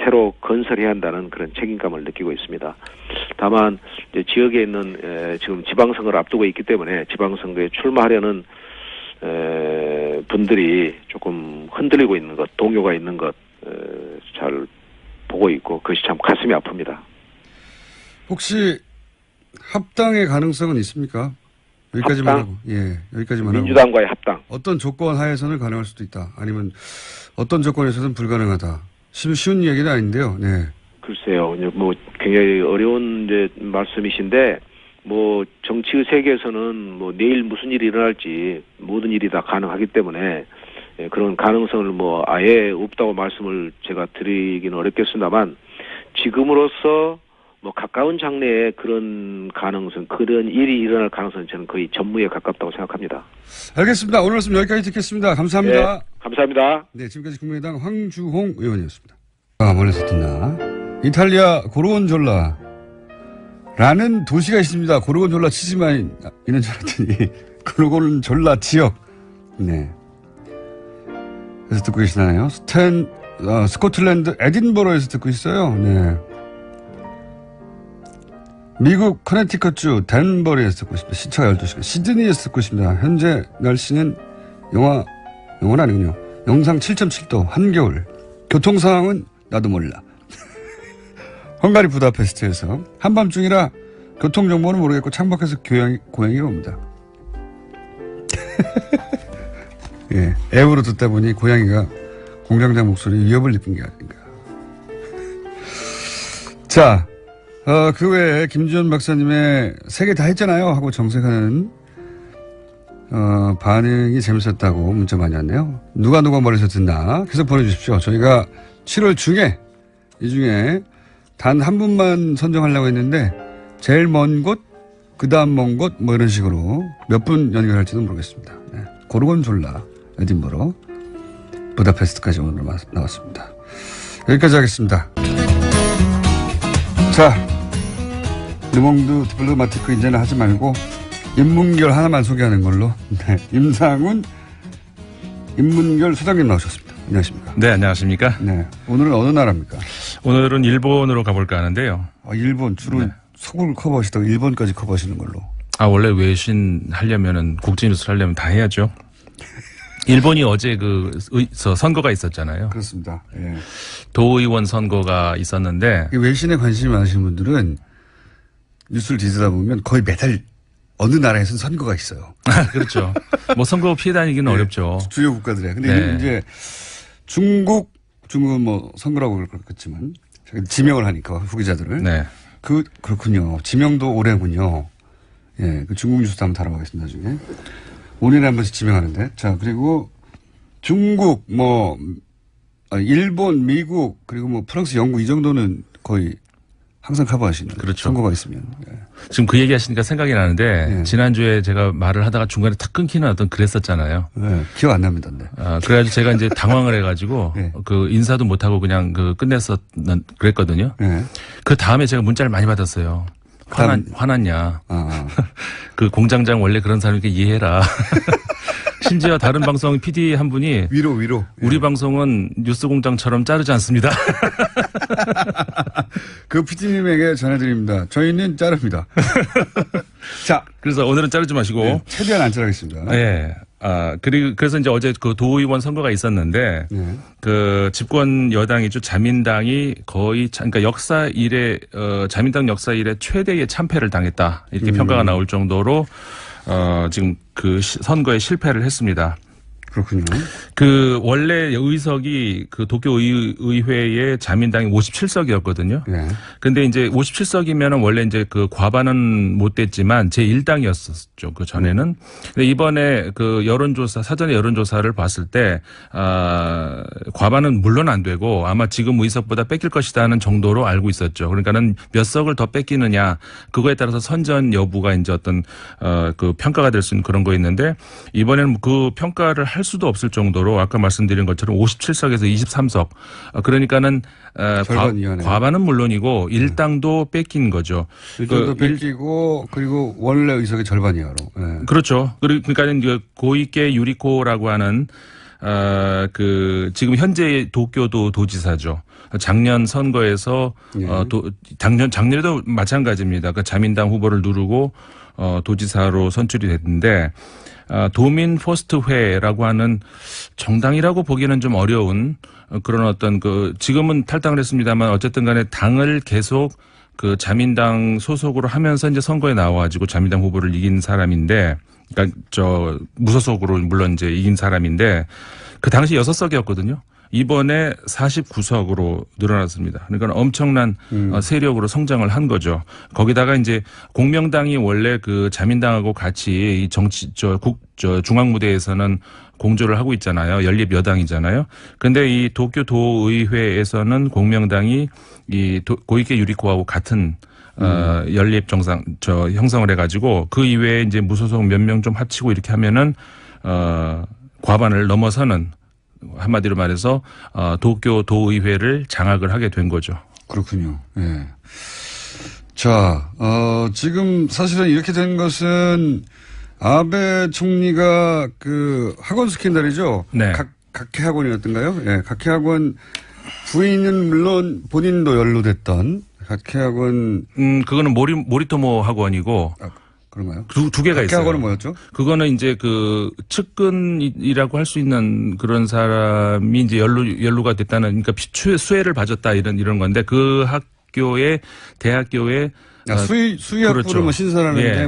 새로 건설해야 한다는 그런 책임감을 느끼고 있습니다. 다만 이제 지역에 있는 지금 지방선거를 앞두고 있기 때문에 지방선거에 출마하려는 분들이 조금 흔들리고 있는 것, 동요가 있는 것 잘 보고 있고 그것이 참 가슴이 아픕니다. 혹시 합당의 가능성은 있습니까? 여기까지만 하고. 여기까지만 하고. 민주당과의 합당. 어떤 조건 하에서는 가능할 수도 있다. 아니면 어떤 조건에서는 불가능하다. 쉬운 얘기는 아닌데요. 글쎄요. 굉장히 어려운 이제 말씀이신데 정치의 세계에서는 내일 무슨 일이 일어날지 모든 일이 다 가능하기 때문에 그런 가능성을 아예 없다고 말씀을 제가 드리기는 어렵겠습니다만 지금으로서 가까운 장래에 그런 일이 일어날 가능성은 저는 거의 전무에 가깝다고 생각합니다. 알겠습니다. 오늘 말씀 여기까지 듣겠습니다. 감사합니다. 감사합니다. 지금까지 국민의당 황주홍 의원이었습니다. 멀리서 듣나? 이탈리아 고르곤졸라라는 도시가 있습니다. 고르곤졸라 치즈만 있는 줄 알았더니 그러고는 졸라 지역. 네. 그래서 듣고 계시나요? 스코틀랜드 에딘버러에서 듣고 있어요. 네. 미국 커네티컷주 댄버리에서 듣고 있습니다. 시차가 12시간. 시드니에서 듣고 있습니다. 현재 날씨는 영하는 아니군요. 영상 7.7도, 한겨울. 교통 상황은 나도 몰라. 헝가리 부다페스트에서 한밤중이라 교통정보는 모르겠고 창밖에서 고양이가 옵니다. 예, 앱으로 듣다 보니 고양이가 공장장 목소리 위협을 느낀 게 아닌가. 자, 그 외에 김지원 박사님의 세 개 다 했잖아요 하고 정색하는 반응이 재밌었다고 문자 많이 왔네요. 누가 머리에서 듣나 계속 보내주십시오. 저희가 7월 중에 이 중에 단 한 분만 선정하려고 했는데 제일 먼 곳, 그 다음 먼 곳 뭐 이런 식으로 몇 분 연결할지도 모르겠습니다. 네. 고르곤졸라, 에딘버러, 부다페스트까지 오늘 나왔습니다. 여기까지 하겠습니다. 자, 르몽드 디플로마티크 이제는 하지 말고 인문결 하나만 소개하는 걸로. 네. 인문결 소장님 나오셨습니다. 안녕하십니까? 네, 안녕하십니까? 네. 오늘은 어느 나라입니까? 오늘은 일본으로 가볼까 하는데요. 일본 주로 네. 서구를 커버하시다가 일본까지 커버하시는 걸로. 원래 외신 하려면은 국제뉴스를 하려면 다 해야죠. 일본이 어제 선거가 있었잖아요. 그렇습니다. 예. 도의원 선거가 있었는데. 외신에 관심이 많으신 분들은 뉴스를 뒤지다 보면 거의 매달 어느 나라에서는 선거가 있어요. 그렇죠. 뭐 선거 피해 다니기는 네, 어렵죠. 주요 국가들에. 근데 네. 이제 중국은 뭐 선거라고 그렇겠지만 지명을 하니까 후기자들을. 네. 그렇군요. 지명도 오래군요. 예, 그 중국 뉴스도 한번 다뤄보겠습니다, 나중에. 5년에 한 번씩 지명하는데. 자, 그리고 중국, 일본, 미국, 그리고 뭐 프랑스, 영국 이 정도는 거의 항상 커버하시는. 그렇죠. 선거가 있으면. 예. 지금 그 얘기 하시니까 생각이 나는데 네. 지난주에 제가 말을 하다가 중간에 탁 끊기는 어떤 그랬었잖아요. 네, 기억 안 납니다. 네. 그래가지고 제가 이제 당황을 해가지고 네. 그 인사도 못하고 그냥 그랬거든요. 네. 그 다음에 제가 문자를 많이 받았어요. 화났냐. 그 공장장 원래 그런 사람이니까 이해해라. 심지어 다른 방송 PD 한 분이 위로. 우리 방송은 뉴스 공장처럼 자르지 않습니다. 그 PD님에게 전해드립니다. 저희는 자릅니다. 자, 그래서 오늘은 자르지 마시고. 네, 최대한 안 자르겠습니다. 네. 그래서 이제 어제 그 도의원 선거가 있었는데, 네. 그 집권 여당이죠. 자민당이 거의, 그러니까 자민당 역사 이래 최대의 참패를 당했다. 이렇게 평가가 나올 정도로, 지금 그 선거에 실패를 했습니다. 그렇군요. 그 원래 의석이 그 도쿄 의회의 자민당이 57석이었거든요. 네. 근데 이제 57석이면은 원래 이제 그 과반은 못 됐지만 제1당이었었죠. 그 전에는. 근데 이번에 그 사전에 여론조사를 봤을 때, 과반은 물론 안 되고 아마 지금 의석보다 뺏길 것이다는 정도로 알고 있었죠. 그러니까는 몇 석을 더 뺏기느냐, 그거에 따라서 선전 여부가 이제 어떤, 그 평가가 될 수 있는 그런 거 있는데, 이번에는 그 평가를 할 수도 없을 정도로 아까 말씀드린 것처럼 57석에서 23석. 그러니까는 과반은 물론이고 일당도 뺏긴 거죠. 일당도 뺏기고 그리고 원래 의석의 절반 이하로. 네. 그렇죠. 그러니까는 고이케 유리코라고 하는 지금 현재 도쿄도 도지사죠. 작년 선거에서 작년에도 마찬가지입니다. 그 자민당 후보를 누르고 도지사로 선출이 됐는데. 도민 포스트 회라고 하는 정당이라고 보기에는 좀 어려운 그런 어떤 지금은 탈당을 했습니다만 어쨌든 간에 당을 계속 그 자민당 소속으로 하면서 이제 선거에 나와가지고 자민당 후보를 이긴 사람인데, 그러니까 무소속으로 물론 이제 이긴 사람인데 그 당시 6석이었거든요. 이번에 49석으로 늘어났습니다. 그러니까 엄청난 세력으로 성장을 한 거죠. 거기다가 이제 공명당이 원래 그 자민당하고 같이 이 중앙 무대에서는 공조를 하고 있잖아요. 연립 여당이잖아요. 근데 이 도쿄 도의회에서는 공명당이 이 고이케 유리코하고 같은 연립 형성을 해가지고 그 이외에 이제 무소속 몇 명 좀 합치고 이렇게 하면은 과반을 넘어서는, 한마디로 말해서 도쿄 도의회를 장악을 하게 된 거죠. 그렇군요. 예. 자, 지금 사실은 이렇게 된 것은 아베 총리가 그 학원 스캔들이죠. 네. 각해학원이었던가요? 예, 각해학원 부인은 물론 본인도 연루됐던 각해학원. 그거는 모리토모 학원이고. 그런가요? 두 개가 있어요. 각해학원은 뭐였죠? 그거는 이제 그 측근이라고 할 수 있는 그런 사람이 이제 연루가 됐다는, 그러니까 수혜를 봐줬다 이런 건데 그 학교의 대학교에 수의학부를 그렇죠. 뭐 신설하는데 예.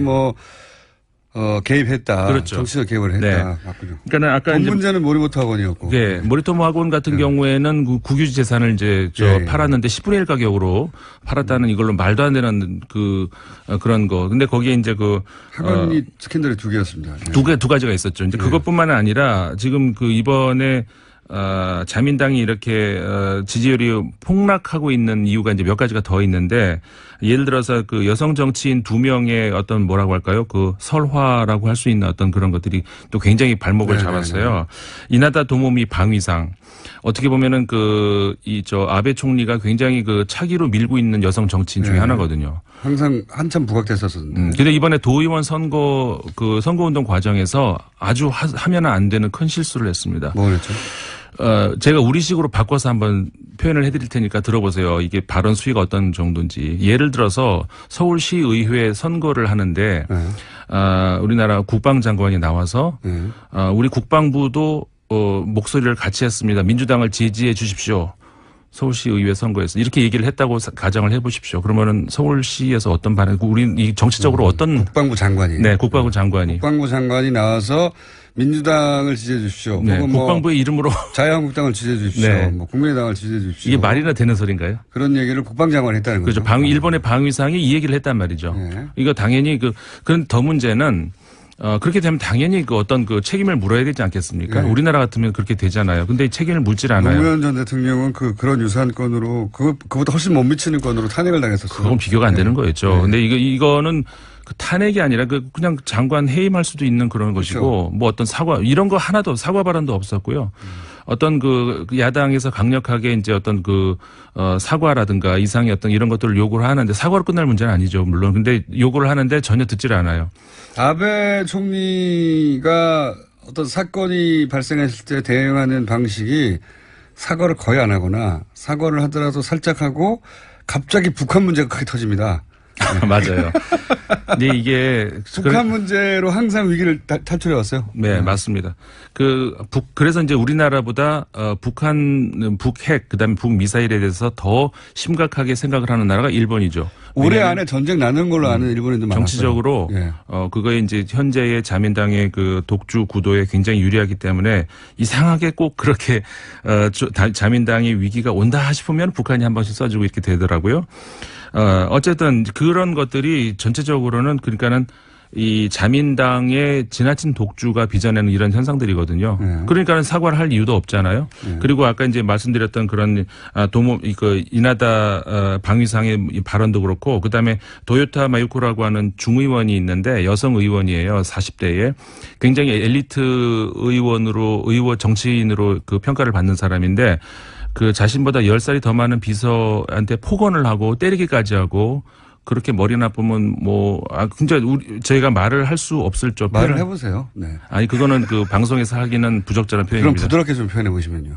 개입했다. 그렇죠. 정치적 개입을 했다. 네. 맞군요. 그러니까 아까 본 문제는 모리모토 학원이었고. 네, 모리토모 학원 같은 경우에는 그 국유지 재산을 이제 팔았는데 10분의 1 가격으로 팔았다는 이걸로 말도 안 되는 그런 거. 근데 거기에 이제 학원이 스캔들이 두 개였습니다. 네. 두 가지가 있었죠. 이제 그것뿐만 아니라 지금 이번에 자민당이 이렇게 지지율이 폭락하고 있는 이유가 이제 몇 가지가 더 있는데, 예를 들어서 그 여성 정치인 2명의 어떤 뭐라고 할까요? 그 설화라고 할 수 있는 어떤 그런 것들이 또 굉장히 발목을 잡았어요. 이나다 도모미 방위상. 어떻게 보면은 아베 총리가 굉장히 차기로 밀고 있는 여성 정치인 중에 하나거든요. 항상 한참 부각됐었었는데. 근데 이번에 도의원 선거운동 과정에서 아주 하면 안 되는 큰 실수를 했습니다. 뭐였죠? 제가 우리식으로 바꿔서 한번 표현을 해드릴 테니까 들어보세요. 이게 발언 수위가 어떤 정도인지. 예를 들어서 서울시의회 선거를 하는데, 우리나라 국방장관이 나와서, 우리 국방부도 목소리를 같이 했습니다. 민주당을 지지해 주십시오. 서울시의회 선거에서 이렇게 얘기를 했다고 가정을 해보십시오. 그러면은 서울시에서 어떤 반응? 우리 정치적으로 어떤 국방부 장관이. 네, 국방부 장관이 나와서 민주당을 지지해 주십시오. 네, 국방부의 이름으로 자유한국당을 지지해 주십시오. 네. 국민의당을 지지해 주십시오. 이게 말이나 되는 소린가요? 그런 얘기를 국방장관이 했다는 거죠. 그렇죠. 일본의 방위상이 이 얘기를 했단 말이죠. 네. 이거 당연히 그런 더 문제는 그렇게 되면 당연히 어떤 책임을 물어야 되지 않겠습니까? 네. 우리나라 같으면 그렇게 되잖아요. 근데 책임을 묻질 않아요. 노무현 전 대통령은 그런 유사한 건으로 그보다 훨씬 못 미치는 건으로 탄핵을 당했었어요. 그건 비교가 안 되는 거였죠. 네. 근데 이거는 탄핵이 아니라 그냥 장관 해임할 수도 있는 그런 것이고, 그렇죠. 뭐 어떤 이런 거 하나도 사과 발언도 없었고요. 어떤 야당에서 강력하게 이제 어떤 사과라든가 이상의 어떤 이런 것들을 요구를 하는데, 사과로 끝날 문제는 아니죠. 물론. 근데 요구를 하는데 전혀 듣질 않아요. 아베 총리가 어떤 사건이 발생했을 때 대응하는 방식이 사과를 거의 안 하거나 사과를 하더라도 살짝 하고 갑자기 북한 문제가 크게 터집니다. 맞아요. 근데 이게 북한 문제로 항상 위기를 탈출해 왔어요. 네, 맞습니다. 그래서 이제 우리나라보다 북핵 그다음에 북미사일에 대해서 더 심각하게 생각을 하는 나라가 일본이죠. 올해 안에 전쟁 나는 걸로 아는 일본인도 많았어요. 정치적으로 예. 그거에 이제 현재의 자민당의 독주 구도에 굉장히 유리하기 때문에 이상하게 꼭 그렇게 자민당의 위기가 온다 싶으면 북한이 한 번씩 쏴주고 이렇게 되더라고요. 어쨌든 그런 것들이 전체적으로는 그러니까는 이 자민당의 지나친 독주가 빚어내는 이런 현상들이거든요. 그러니까는 사과를 할 이유도 없잖아요. 그리고 아까 이제 말씀드렸던 그런 이나다 방위상의 발언도 그렇고, 그다음에 도요타 마유코라고 하는 중의원이 있는데 여성 의원이에요. 40대에 굉장히 엘리트 정치인으로 평가를 받는 사람인데, 자신보다 10살이 더 많은 비서한테 폭언을 하고 때리기까지 하고, 그렇게 머리 나쁘면 진짜 저희가 말을 할 수 없을 줄. 말을 해보세요. 네. 아니, 그거는 방송에서 하기는 부적절한 표현입니다. 그럼 부드럽게 좀 표현해 보시면요.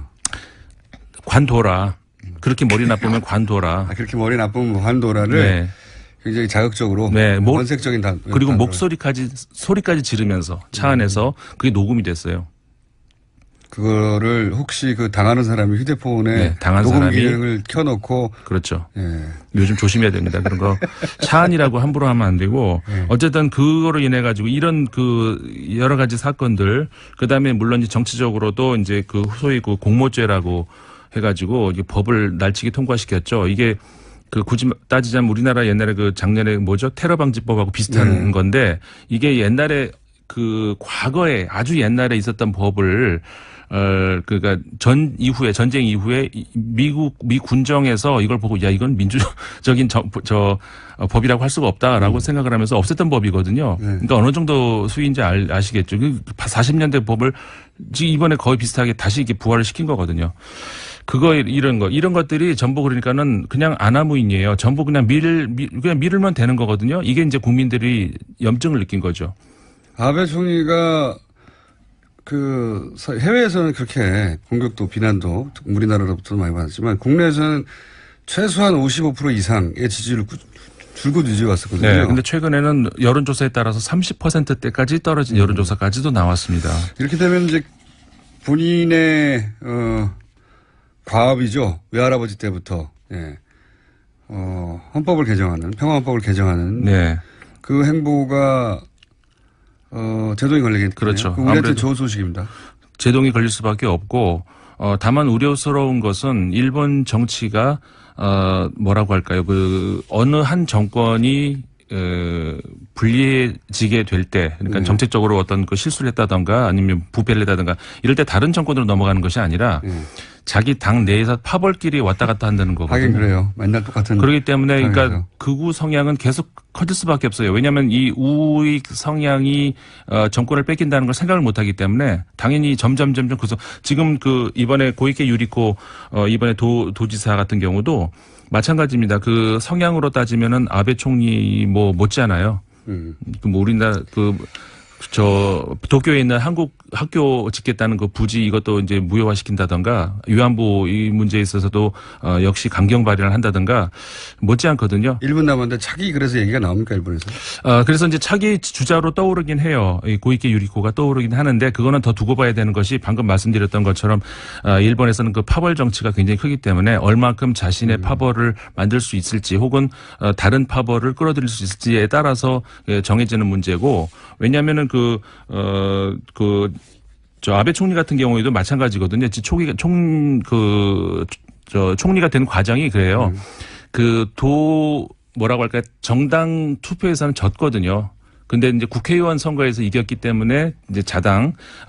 관둬라. 그렇게 머리 나쁘면 관둬라. 그렇게 머리 나쁘면 관둬라를 네. 굉장히 자극적으로. 네. 원색적인 그리고 소리까지 지르면서 차 안에서 그게 녹음이 됐어요. 그거를 혹시 당하는 사람이 휴대폰에 녹음 기능을 켜놓고. 그렇죠. 예. 요즘 조심해야 됩니다. 그런 거 차 안이라고 함부로 하면 안 되고 어쨌든 그거로 인해 가지고 이런 여러 가지 사건들, 그다음에 물론 정치적으로도 이제 소위 공모죄라고 해가지고 법을 날치기 통과시켰죠. 이게 굳이 따지자면 우리나라 옛날에 작년에 테러 방지법하고 비슷한 건데, 이게 옛날에 과거에 아주 옛날에 있었던 법을 그러니까 전쟁 이후에 미 군정에서 이걸 보고 이건 민주적인 법이라고 할 수가 없다라고 생각을 하면서 없앴던 법이거든요. 그러니까 어느 정도 수위인지 아시겠죠. 40년대 법을 지금 이번에 거의 비슷하게 다시 이렇게 부활을 시킨 거거든요. 이런 것들이 전부 그러니까는 그냥 아나무인이에요. 전부 그냥 밀으면 되는 거거든요. 이게 이제 국민들이 염증을 느낀 거죠. 아베 총리가 해외에서는 그렇게 공격도 비난도 우리나라로부터 많이 받았지만 국내에서는 최소한 55% 이상의 지지율을 줄곧 유지해왔었거든요. 네. 근데 최근에는 여론조사에 따라서 30%대까지 떨어진 여론조사까지도 나왔습니다. 이렇게 되면 이제 본인의, 과업이죠. 외할아버지 때부터, 예. 헌법을 개정하는, 평화헌법을 개정하는. 네. 그 행보가, 제동이 걸리겠네요. 그렇죠. 우리한테 좋은 소식입니다. 제동이 걸릴 수밖에 없고, 다만 우려스러운 것은 일본 정치가 뭐라고 할까요? 어느 한 정권이 불리해지게 될 때, 그러니까 정책적으로 어떤 실수를 했다던가 아니면 부패를 했다던가 이럴 때 다른 정권으로 넘어가는 것이 아니라 자기 당 내에서 파벌끼리 왔다 갔다 한다는 거거든요. 하긴 그래요. 맨날 똑같은. 그렇기 때문에 그러니까 당연하죠. 극우 성향은 계속 커질 수밖에 없어요. 왜냐하면 이 우익 성향이 정권을 뺏긴다는 걸 생각을 못하기 때문에 당연히 점점 지금 이번에 고이케 유리코 이번에 도지사 같은 경우도 마찬가지입니다. 그 성향으로 따지면은 아베 총리 못지않아요. 우리나라 도쿄에 있는 한국 학교 짓겠다는 그 부지 이것도 이제 무효화시킨다던가 위안부 이 문제에 있어서도 역시 강경 발언을 한다던가 못지않거든요. 1분 남았는데 차기 그래서 얘기가 나옵니까 일본에서? 그래서 이제 차기 주자로 떠오르긴 해요. 이 고이케 유리코가 떠오르긴 하는데 그거는 더 두고 봐야 되는 것이 방금 말씀드렸던 것처럼 일본에서는 그 파벌 정치가 굉장히 크기 때문에 얼마큼 자신의 파벌을 만들 수 있을지 혹은 다른 파벌을 끌어들일 수 있을지에 따라서 정해지는 문제고 왜냐하면은 아베 총리 같은 경우에도 마찬가지거든요. 총리가 된 과정이 그래요. 뭐라고 할까요? 정당 투표에서는 졌거든요. 근데 이제 국회의원 선거에서 이겼기 때문에 이제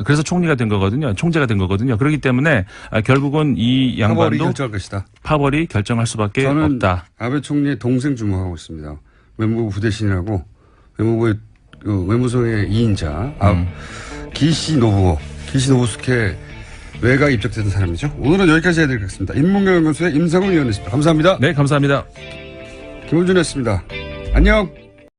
그래서 총리가 된 거거든요. 총재가 된 거거든요. 그렇기 때문에 결국은 이 양반도 파벌이 결정할 것이다. 파벌이 결정할 수밖에 저는 없다. 아베 총리의 동생 주목하고 있습니다. 외무부 부대신이라고 외무부의 외무성의 2인자 기시 노부스케 외가 입적된 사람이죠. 오늘은 여기까지 해드리겠습니다. 인문경연구소의 임상훈 위원이었습니다. 감사합니다. 네, 감사합니다. 김원준이었습니다. 안녕.